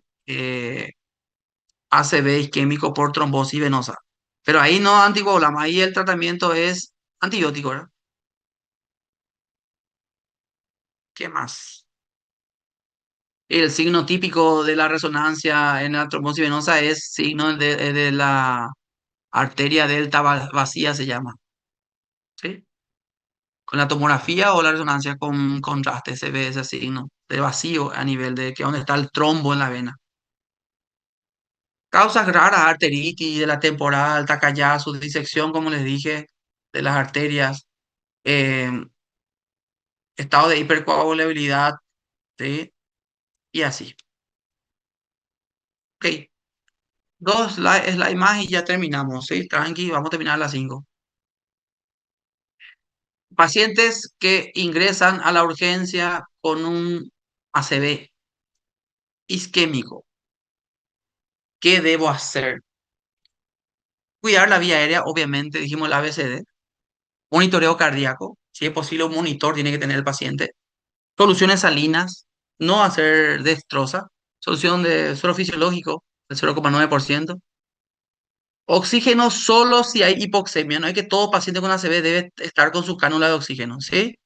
ACV isquémico por trombosis venosa. Pero ahí no anticoagulamos, ahí el tratamiento es antibiótico, ¿verdad? ¿Qué más? El signo típico de la resonancia en la trombosis venosa es signo de la arteria delta vacía, se llama. ¿Sí? Con la tomografía o la resonancia con contraste se ve ese signo de vacío a nivel de que donde está el trombo en la vena. Causas raras, arteritis de la temporal, Takayasu, disección, como les dije, de las arterias, eh, estado de hipercoagulabilidad, ¿sí? Y así. Ok, dos slides más y ya terminamos, ¿sí? Tranqui, vamos a terminar a las 5. Pacientes que ingresan a la urgencia con un ACV isquémico, ¿qué debo hacer? Cuidar la vía aérea, obviamente, dijimos el ABCD. Monitoreo cardíaco, si es posible, un monitor tiene que tener el paciente. Soluciones salinas, no hacer destroza. Solución de suero fisiológico, el 0,9%. Oxígeno solo si hay hipoxemia. No es que todo paciente con ACV debe estar con su cánula de oxígeno, ¿sí?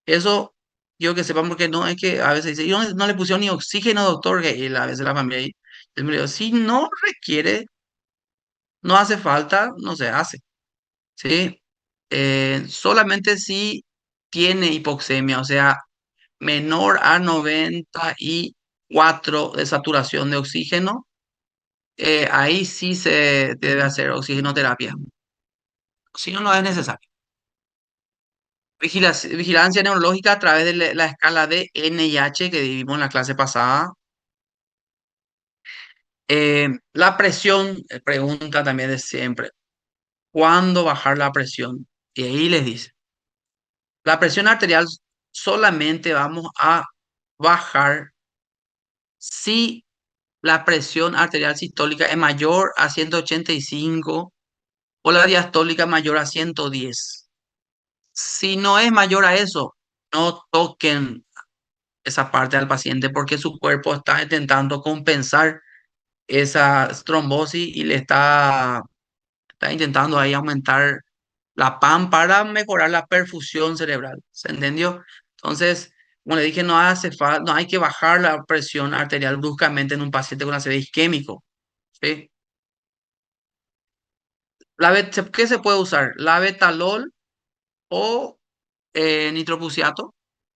Eso, yo que sepan, porque no es que a veces dice, yo no le pusieron ni oxígeno, doctor, que a veces la familia ahí. Él me dijo, si no requiere, no hace falta, no se hace, ¿sí? Solamente si tiene hipoxemia, o sea, menor a 94 de saturación de oxígeno, ahí sí se debe hacer oxigenoterapia. Si no, no es necesario. Vigilancia neurológica a través de la escala de NIH que vimos en la clase pasada. La presión, pregunta también de siempre. ¿Cuándo bajar la presión? Y ahí les dice, la presión arterial solamente vamos a bajar si la presión arterial sistólica es mayor a 185 o la diastólica mayor a 110. Si no es mayor a eso, no toquen esa parte al paciente porque su cuerpo está intentando compensar esa trombosis y está intentando ahí aumentar la PAM para mejorar la perfusión cerebral. ¿Se entendió? Entonces, como le dije, no hace falta, no hay que bajar la presión arterial bruscamente en un paciente con ACV isquémico. ¿Sí? ¿Qué se puede usar? Labetalol o nitroprusiato.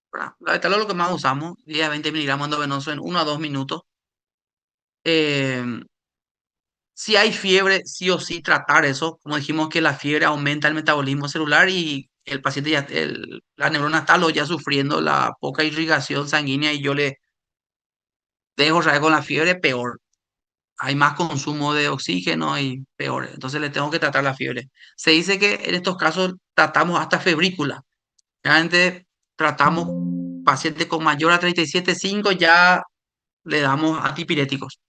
¿Verdad? Labetalol es lo que más usamos, 10 a 20 miligramos endovenoso en 1 a 2 minutos. Eh, Si hay fiebre, sí o sí tratar eso. Como dijimos que la fiebre aumenta el metabolismo celular y el paciente ya, la neurona está ya sufriendo la poca irrigación sanguínea y yo le dejo otra vez con la fiebre, peor. Hay más consumo de oxígeno y peor. Entonces le tengo que tratar la fiebre. Se dice que en estos casos tratamos hasta febrícula. Realmente tratamos pacientes con mayor a 37,5 ya le damos antipiréticos.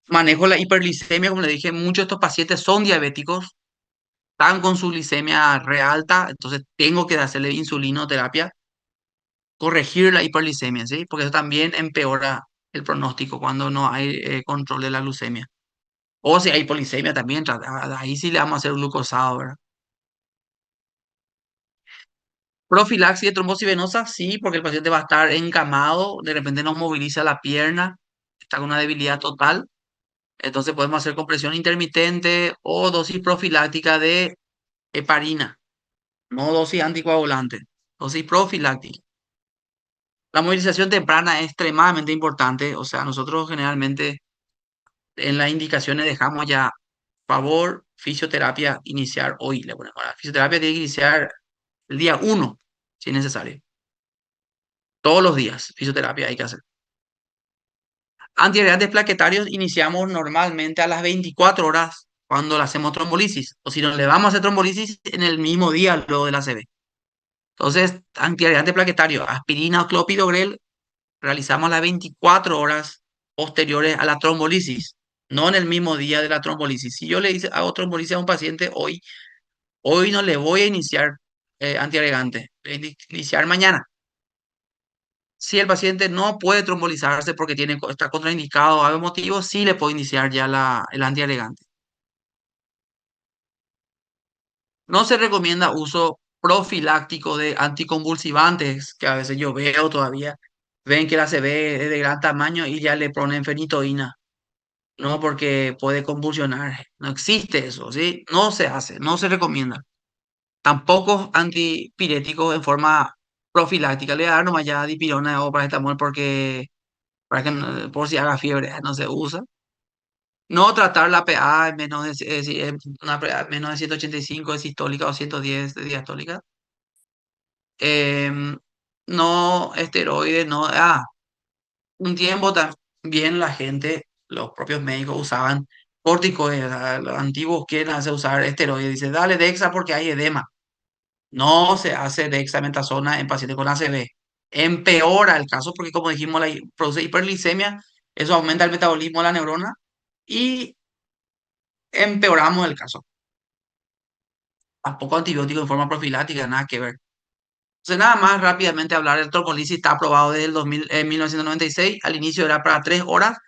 Manejo la hiperglicemia, como le dije, muchos de estos pacientes son diabéticos, están con su glicemia re alta, entonces tengo que hacerle insulinoterapia, corregir la hiperglicemia, ¿sí? Porque eso también empeora el pronóstico cuando no hay control de la glucemia. O si hay policemia también, ahí sí le vamos a hacer glucosado, ¿verdad? Profilaxis de trombosis venosa, sí, porque el paciente va a estar encamado, de repente nos moviliza la pierna, está con una debilidad total. Entonces podemos hacer compresión intermitente o dosis profiláctica de heparina, no dosis anticoagulante, dosis profiláctica. La movilización temprana es extremadamente importante, o sea, nosotros generalmente en las indicaciones dejamos ya, favor, fisioterapia iniciar hoy, le ponemos. La fisioterapia tiene que iniciar el día uno, si es necesario. Todos los días, fisioterapia hay que hacer. Antiagregantes plaquetarios iniciamos normalmente a las 24 horas cuando le hacemos trombolisis, o si no le vamos a hacer trombolisis en el mismo día luego de la ACV. Entonces, antiagregante plaquetario, aspirina o clopidogrel, realizamos las 24 horas posteriores a la trombolisis, no en el mismo día de la trombolisis. Si yo le hice, hago trombolisis a un paciente hoy, hoy no le voy a iniciar antiagregante, le voy a iniciar mañana. Si el paciente no puede trombolizarse porque tiene, está contraindicado o algún motivo, sí le puedo iniciar ya el antiagregante. No se recomienda uso profiláctico de anticonvulsivantes, que a veces yo veo todavía. Ven que la ACV es de gran tamaño y ya le ponen fenitoína. No, porque puede convulsionar. No existe eso, ¿sí? No se hace, no se recomienda. Tampoco antipiréticos en forma profiláctica. Le voy a dar nomás ya dipirona o paracetamol porque para que por si haga fiebre, no se usa. No tratar la PA en menos de, una PA menos de 185 de sistólica o 110 de diastólica. Em, no esteroides, no. Un tiempo también la gente, los propios médicos usaban corticoides. Los antiguos quieren hacer usar esteroides. Dice, dale Dexa porque hay edema. No se hace dexametasona en pacientes con ACV. Empeora el caso porque, como dijimos, produce hiperglicemia, eso aumenta el metabolismo de la neurona y empeoramos el caso. Tampoco antibiótico en forma profiláctica, nada que ver. Entonces, nada más rápidamente hablar, el trocolisis está aprobado desde el 2000, 1996, al inicio era para 3 horas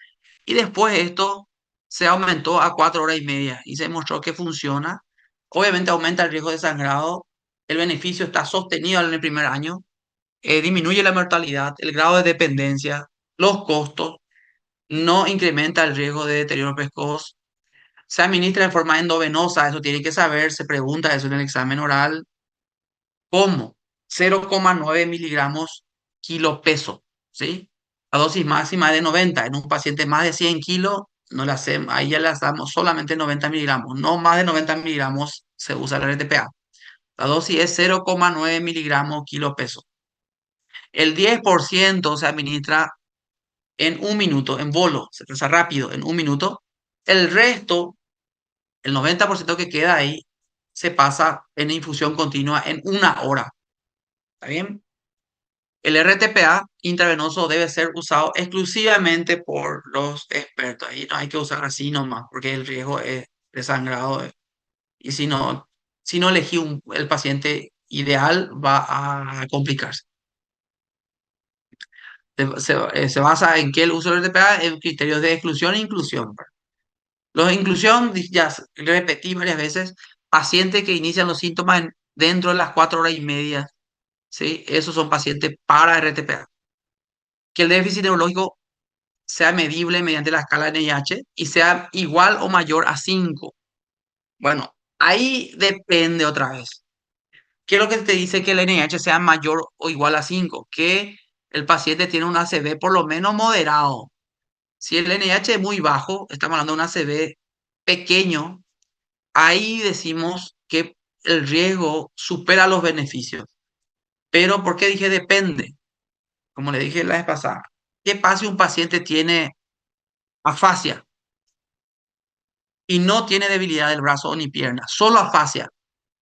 y después esto se aumentó a 4 horas y media y se demostró que funciona. Obviamente aumenta el riesgo de sangrado, el beneficio está sostenido en el primer año, disminuye la mortalidad, el grado de dependencia, los costos, no incrementa el riesgo de deterioro precoz, se administra de forma endovenosa, eso tiene que saber, se pregunta eso en el examen oral, ¿cómo? 0,9 miligramos kilo peso, ¿sí? La dosis máxima es de 90. En un paciente más de 100 kilos, no le hacemos, ahí ya le damos solamente 90 miligramos, no más de 90 miligramos se usa el RTPA. La dosis es 0,9 miligramos kilo peso. El 10% se administra en un minuto, en bolo, se pasa rápido, en un minuto. El resto, el 90% que queda ahí, se pasa en infusión continua en una hora. ¿Está bien? El RTPA intravenoso debe ser usado exclusivamente por los expertos. Ahí no hay que usar así nomás, porque el riesgo es de sangrado. Y si no elegí el paciente ideal, va a complicarse. Se basa en que el uso del RTPA en criterios de exclusión e inclusión. Los de inclusión, ya repetí varias veces, pacientes que inician los síntomas dentro de las 4 horas y media, ¿sí? Esos son pacientes para RTPA. Que el déficit neurológico sea medible mediante la escala NIH y sea igual o mayor a 5. Bueno, ahí depende otra vez. ¿Qué es lo que te dice que el NIH sea mayor o igual a 5? Que el paciente tiene un ACV por lo menos moderado. Si el NIH es muy bajo, estamos hablando de un ACV pequeño, ahí decimos que el riesgo supera los beneficios. Pero ¿por qué dije depende? Como le dije la vez pasada, ¿qué pasa si un paciente tiene afasia y no tiene debilidad del brazo ni pierna? Solo afasia.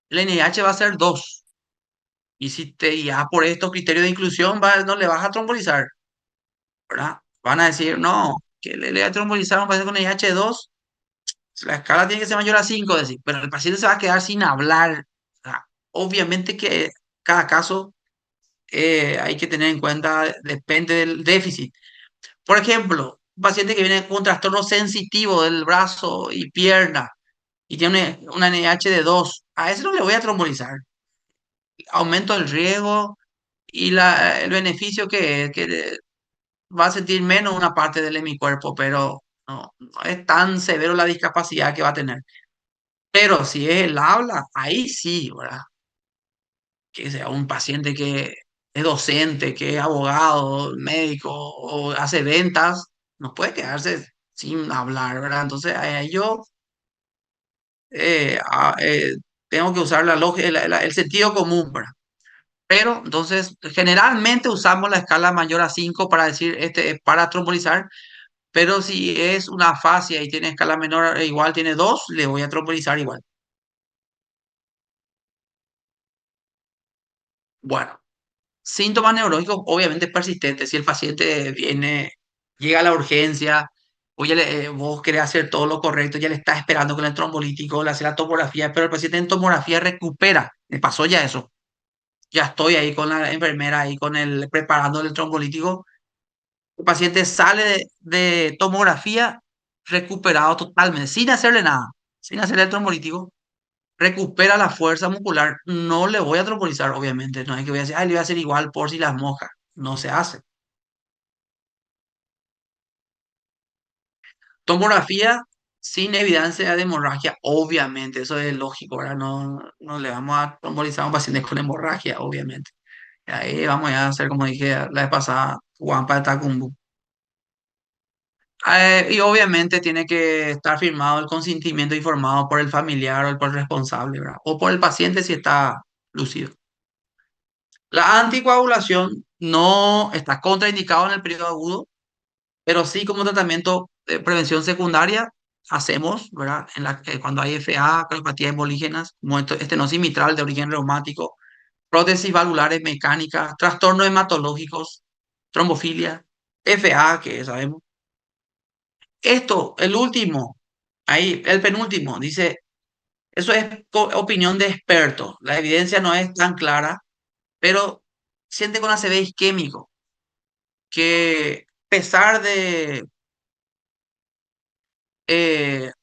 El NIH va a ser 2. Y si te ya por estos criterios de inclusión no le vas a trombolizar, ¿verdad? Van a decir, no, que le va a trombolizar a un paciente con NIH 2, la escala tiene que ser mayor a 5, decir, pero el paciente se va a quedar sin hablar. O sea, obviamente que cada caso hay que tener en cuenta, depende del déficit. Por ejemplo, un paciente que viene con un trastorno sensitivo del brazo y pierna y tiene una NIH de 2, a ese no le voy a trombolizar. Aumento el riesgo y el beneficio que va a sentir menos una parte de mi cuerpo, pero no es tan severo la discapacidad que va a tener. Pero si es el habla, ahí sí, ¿verdad? Que sea un paciente que es docente, que es abogado, médico o hace ventas, no puede quedarse sin hablar, ¿verdad? Entonces, ahí yo eh, a- eh, tengo que usar la lógica, el sentido común, ¿verdad? Pero entonces, generalmente usamos la escala mayor a 5 para decir, este es para trombolizar, pero si es una fascia y tiene escala menor, igual tiene 2 le voy a trombolizar igual. Bueno, síntomas neurológicos obviamente persistentes. Si el paciente viene, llega a la urgencia, o vos querés hacer todo lo correcto, ya le estás esperando con el trombolítico, le hace la tomografía, pero el paciente en tomografía recupera. Me pasó ya eso. Ya estoy ahí con la enfermera, ahí con el preparando el trombolítico. El paciente sale de tomografía recuperado totalmente, sin hacerle nada, sin hacerle el trombolítico. Recupera la fuerza muscular. No le voy a trombolizar, obviamente. No es que voy a decir, ay, le voy a hacer igual por si las moscas. No se hace. Tomografía sin evidencia de hemorragia, obviamente. Eso es lógico, ¿verdad? No le vamos a trombolizar a un paciente con hemorragia, obviamente. Ahí vamos a hacer, como dije la vez pasada, Guampa de Tacumbu. Y obviamente tiene que estar firmado el consentimiento informado por el familiar o por el responsable, ¿verdad? O por el paciente si está lúcido. La anticoagulación no está contraindicado en el periodo agudo, pero sí como tratamiento de prevención secundaria hacemos, ¿verdad? Cuando hay FA, cardiopatías embolígenas, como estenosis mitral de origen reumático, prótesis valvulares mecánicas, trastornos hematológicos, trombofilia, FA, que sabemos. Esto, el último, ahí, el penúltimo, dice, eso es opinión de expertos. La evidencia no es tan clara, pero siente con ACV isquémico que a pesar de,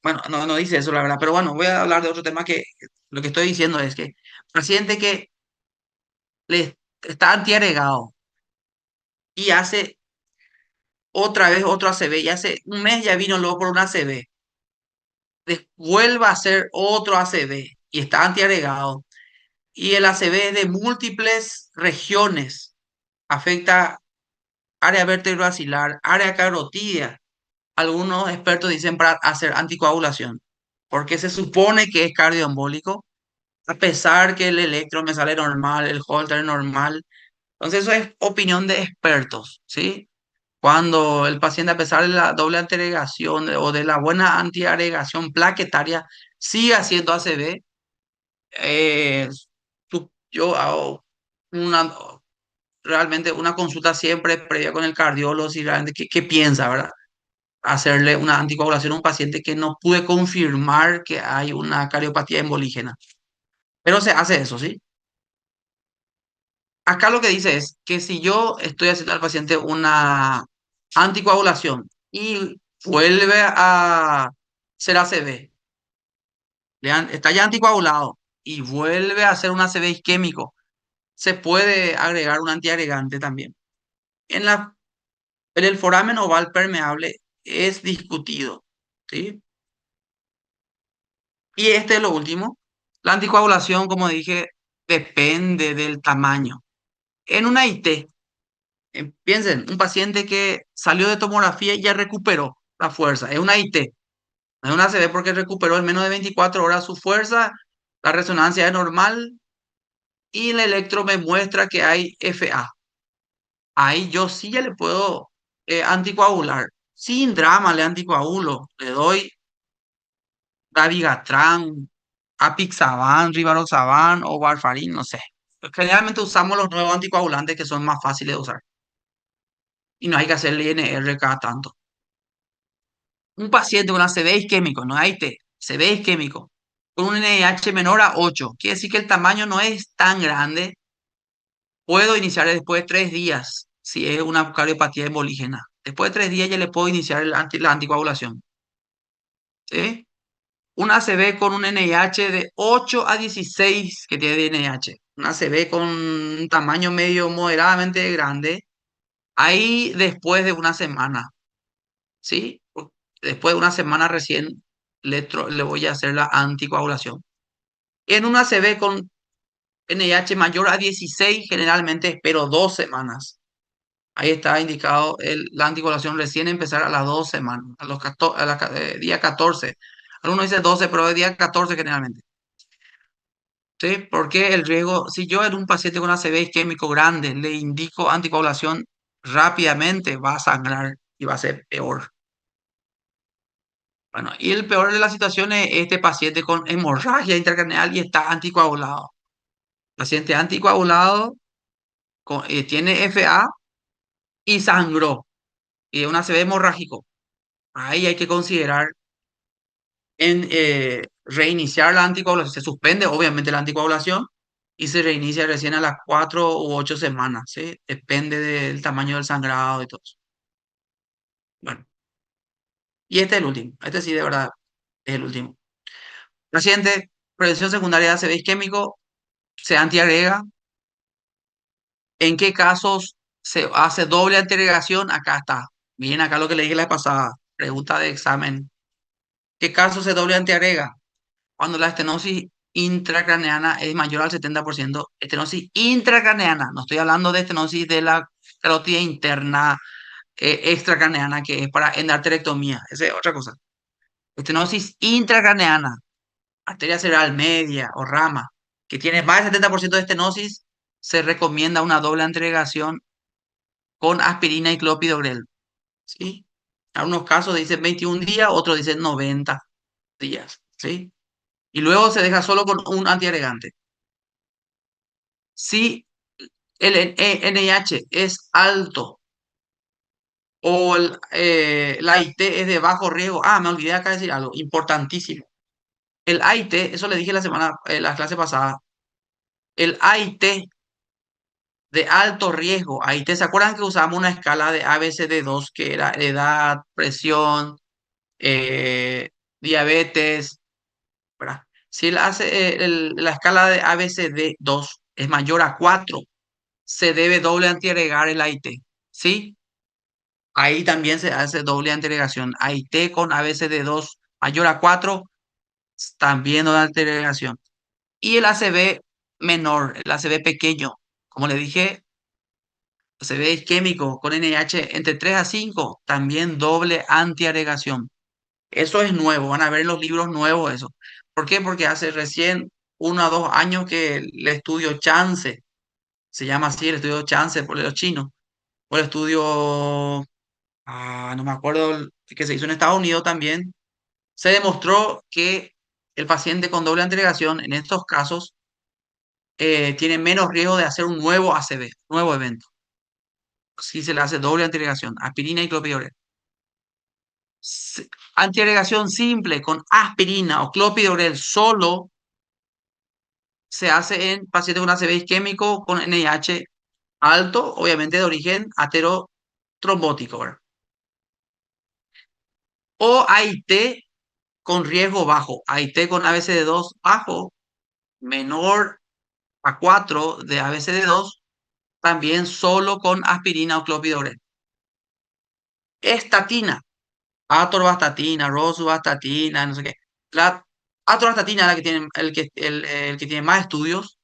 bueno, no dice eso la verdad, pero bueno, voy a hablar de otro tema que lo que estoy diciendo es que paciente que le está antiagregado y hace otra vez otro ACV y hace un mes ya vino luego por un ACV, vuelve a hacer otro ACV y está antiagregado y el ACV es de múltiples regiones, afecta área vertebroaxilar, área carotidia. Algunos expertos dicen para hacer anticoagulación, porque se supone que es cardioembólico, a pesar que el electro me sale normal, el Holter normal. Entonces eso es opinión de expertos, ¿sí? Cuando el paciente, a pesar de la doble antiagregación o de la buena antiagregación plaquetaria, sigue haciendo ACV, eh, yo hago una, realmente una consulta siempre previa con el cardiólogo, si realmente qué piensa, ¿verdad? Hacerle una anticoagulación a un paciente que no pude confirmar que hay una cardiopatía embolígena. Pero se hace eso, ¿sí? Acá lo que dice es que si yo estoy haciendo al paciente una anticoagulación y vuelve a ser ACV, está ya anticoagulado y vuelve a hacer un ACV isquémico, se puede agregar un antiagregante también. En en el foramen oval permeable es discutido, ¿sí? Y este es lo último. La anticoagulación, como dije, depende del tamaño. En una IT, piensen, un paciente que salió de tomografía y ya recuperó la fuerza, es una IT. No es una ACV porque recuperó en menos de 24 horas su fuerza, la resonancia es normal y el electro me muestra que hay FA. Ahí yo sí ya le puedo anticoagular. Sin drama le anticoagulo. Le doy Dabigatran, Apixaban, Rivaroxaban o Warfarin, no sé. Generalmente usamos los nuevos anticoagulantes que son más fáciles de usar y no hay que hacerle INR cada tanto. Un paciente con ACV isquémico, no hay T, ACV isquémico, con un NIH menor a 8, quiere decir que el tamaño no es tan grande. Puedo iniciar después de 3 días si es una cardiopatía embolígena. Después de 3 días ya le puedo iniciar la anticoagulación. ¿Sí? Un ACV con un NIH de 8 a 16 que tiene NIH. una ACV con un tamaño medio moderadamente grande, ahí después de una semana, ¿sí? Después de una semana recién le voy a hacer la anticoagulación. En una ACV con NIH mayor a 16, generalmente espero 2 semanas. Ahí está indicado la anticoagulación recién empezar a las 2 semanas, a los día 14. Algunos dicen 12, pero es día 14 generalmente. ¿Sí? Porque el riesgo, si yo en un paciente con ACV isquémico grande le indico anticoagulación rápidamente, va a sangrar y va a ser peor. Bueno, y el peor de la situación es este paciente con hemorragia intracraneal y está anticoagulado. Paciente anticoagulado tiene FA y sangró y es un ACV hemorrágico. Ahí hay que considerar en reiniciar la anticoagulación. Se suspende obviamente la anticoagulación y se reinicia recién a las 4 u 8 semanas, ¿sí? Depende del tamaño del sangrado y todo eso. Bueno, y este es el último. Este sí, de verdad, es el último. Paciente, prevención secundaria de ACV isquémico, se antiagrega. ¿En qué casos se hace doble antiagregación? Acá está. Miren acá lo que le dije la vez pasada. Pregunta de examen. ¿Qué casos se doble antiagrega? Cuando la estenosis intracraneana es mayor al 70%, estenosis intracraneana, no estoy hablando de estenosis de la carótida interna extracraneana, que es para endarterectomía, esa es otra cosa. Estenosis intracraneana, arteria cerebral media o rama, que tiene más del 70% de estenosis, se recomienda una doble antiagregación con aspirina y clopidogrel, ¿sí? En algunos casos dicen 21 días, otros dicen 90 días, ¿sí? Y luego se deja solo con un antiagregante. Si el NIH es alto o la IT es de bajo riesgo. Ah, me olvidé acá de decir algo importantísimo. El AIT, eso le dije la clase pasada. El AIT de alto riesgo. AIT, ¿se acuerdan que usábamos una escala de ABCD2 que era edad, presión, eh, diabetes, ¿verdad? Si la escala de ABCD2 es mayor a 4, se debe doble antiagregar el AIT. ¿Sí? Ahí también se hace doble antiagregación. AIT con ABCD2 mayor a 4 también doble antiagregación. Y el ACV menor, el ACV pequeño, como le dije, ACV isquémico con NIH entre 3 a 5 también doble antiagregación. Eso es nuevo, van a ver en los libros nuevos eso. ¿Por qué? Porque hace recién 1 o 2 años que el estudio Chance, se llama así el estudio Chance por los chinos, o el estudio, no me acuerdo, que se hizo en Estados Unidos también, se demostró que el paciente con doble antiagregación en estos casos tiene menos riesgo de hacer un nuevo ACV, nuevo evento, si se le hace doble antiagregación, aspirina y clopidogrel. Antiagregación simple con aspirina o clopidogrel solo se hace en pacientes con ACV isquémico con NIH alto, obviamente de origen aterotrombótico, ¿verdad? O AIT con riesgo bajo, AIT con ABCD2 bajo, menor a 4 de ABCD2, también solo con aspirina o clopidogrel. Estatina, atorvastatina, rosuvastatina, no sé qué. La atorvastatina, la que tiene, el que tiene más estudios,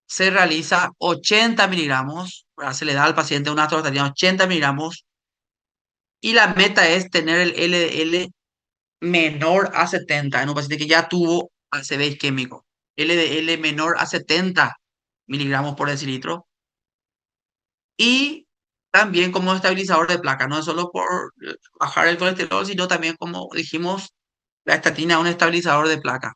se realiza 80 miligramos, ¿verdad? Se le da al paciente una atorvastatina 80 miligramos y la meta es tener el LDL menor a 70 en un paciente que ya tuvo ACV isquémico. LDL menor a 70 miligramos por decilitro. Y también como estabilizador de placa, no es solo por bajar el colesterol, sino también, como dijimos, la estatina es un estabilizador de placa.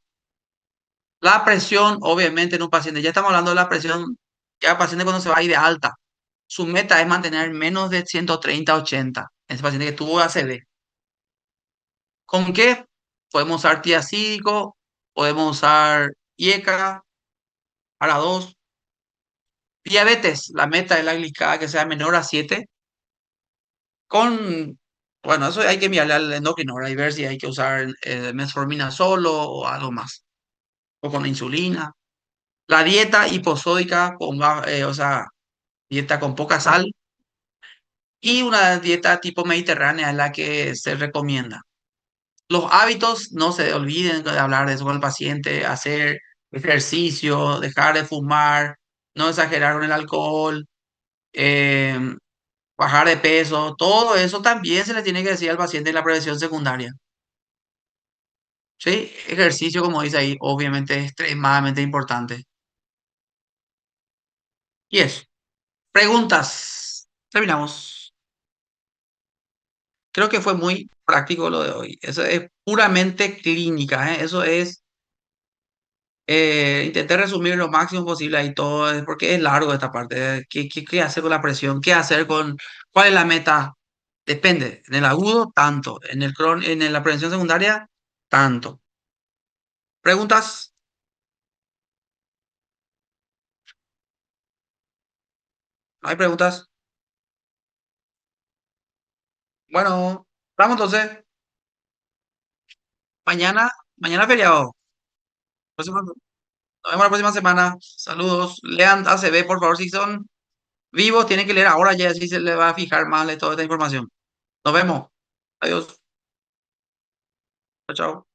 La presión, obviamente, en un paciente, ya estamos hablando de la presión, ya el paciente cuando se va a ir de alta, su meta es mantener menos de 130/80. Ese paciente que tuvo ACV. ¿Con qué? Podemos usar tiacídico, podemos usar IECA para 2. Diabetes, la meta de la glicada que sea menor a 7. Con, bueno, eso hay que mirarle al endocrino, ¿verdad? Y ver si hay que usar metformina solo o algo más. O con insulina. La dieta hiposódica, o sea, dieta con poca sal, y una dieta tipo mediterránea es la que se recomienda. Los hábitos, no se olviden de hablar de eso con el paciente, hacer ejercicio, dejar de fumar, no exagerar con el alcohol, eh, bajar de peso, todo eso también se le tiene que decir al paciente en la prevención secundaria. ¿Sí? Ejercicio, como dice ahí, obviamente es extremadamente importante. Y eso. Preguntas. Terminamos. Creo que fue muy práctico lo de hoy. Eso es puramente clínica, ¿eh? Eso es, intenté resumir lo máximo posible ahí todo, porque es largo esta parte. ¿Qué hacer con la presión? ¿Qué hacer con, cuál es la meta? Depende. En el agudo, tanto. En la prevención secundaria, tanto. ¿Preguntas? ¿No hay preguntas? Bueno, vamos entonces. Mañana feriado. Nos vemos la próxima semana. Saludos. Lean ACB, por favor, si son vivos, tienen que leer ahora ya, así se le va a fijar más de toda esta información. Nos vemos. Adiós. Chao, chao.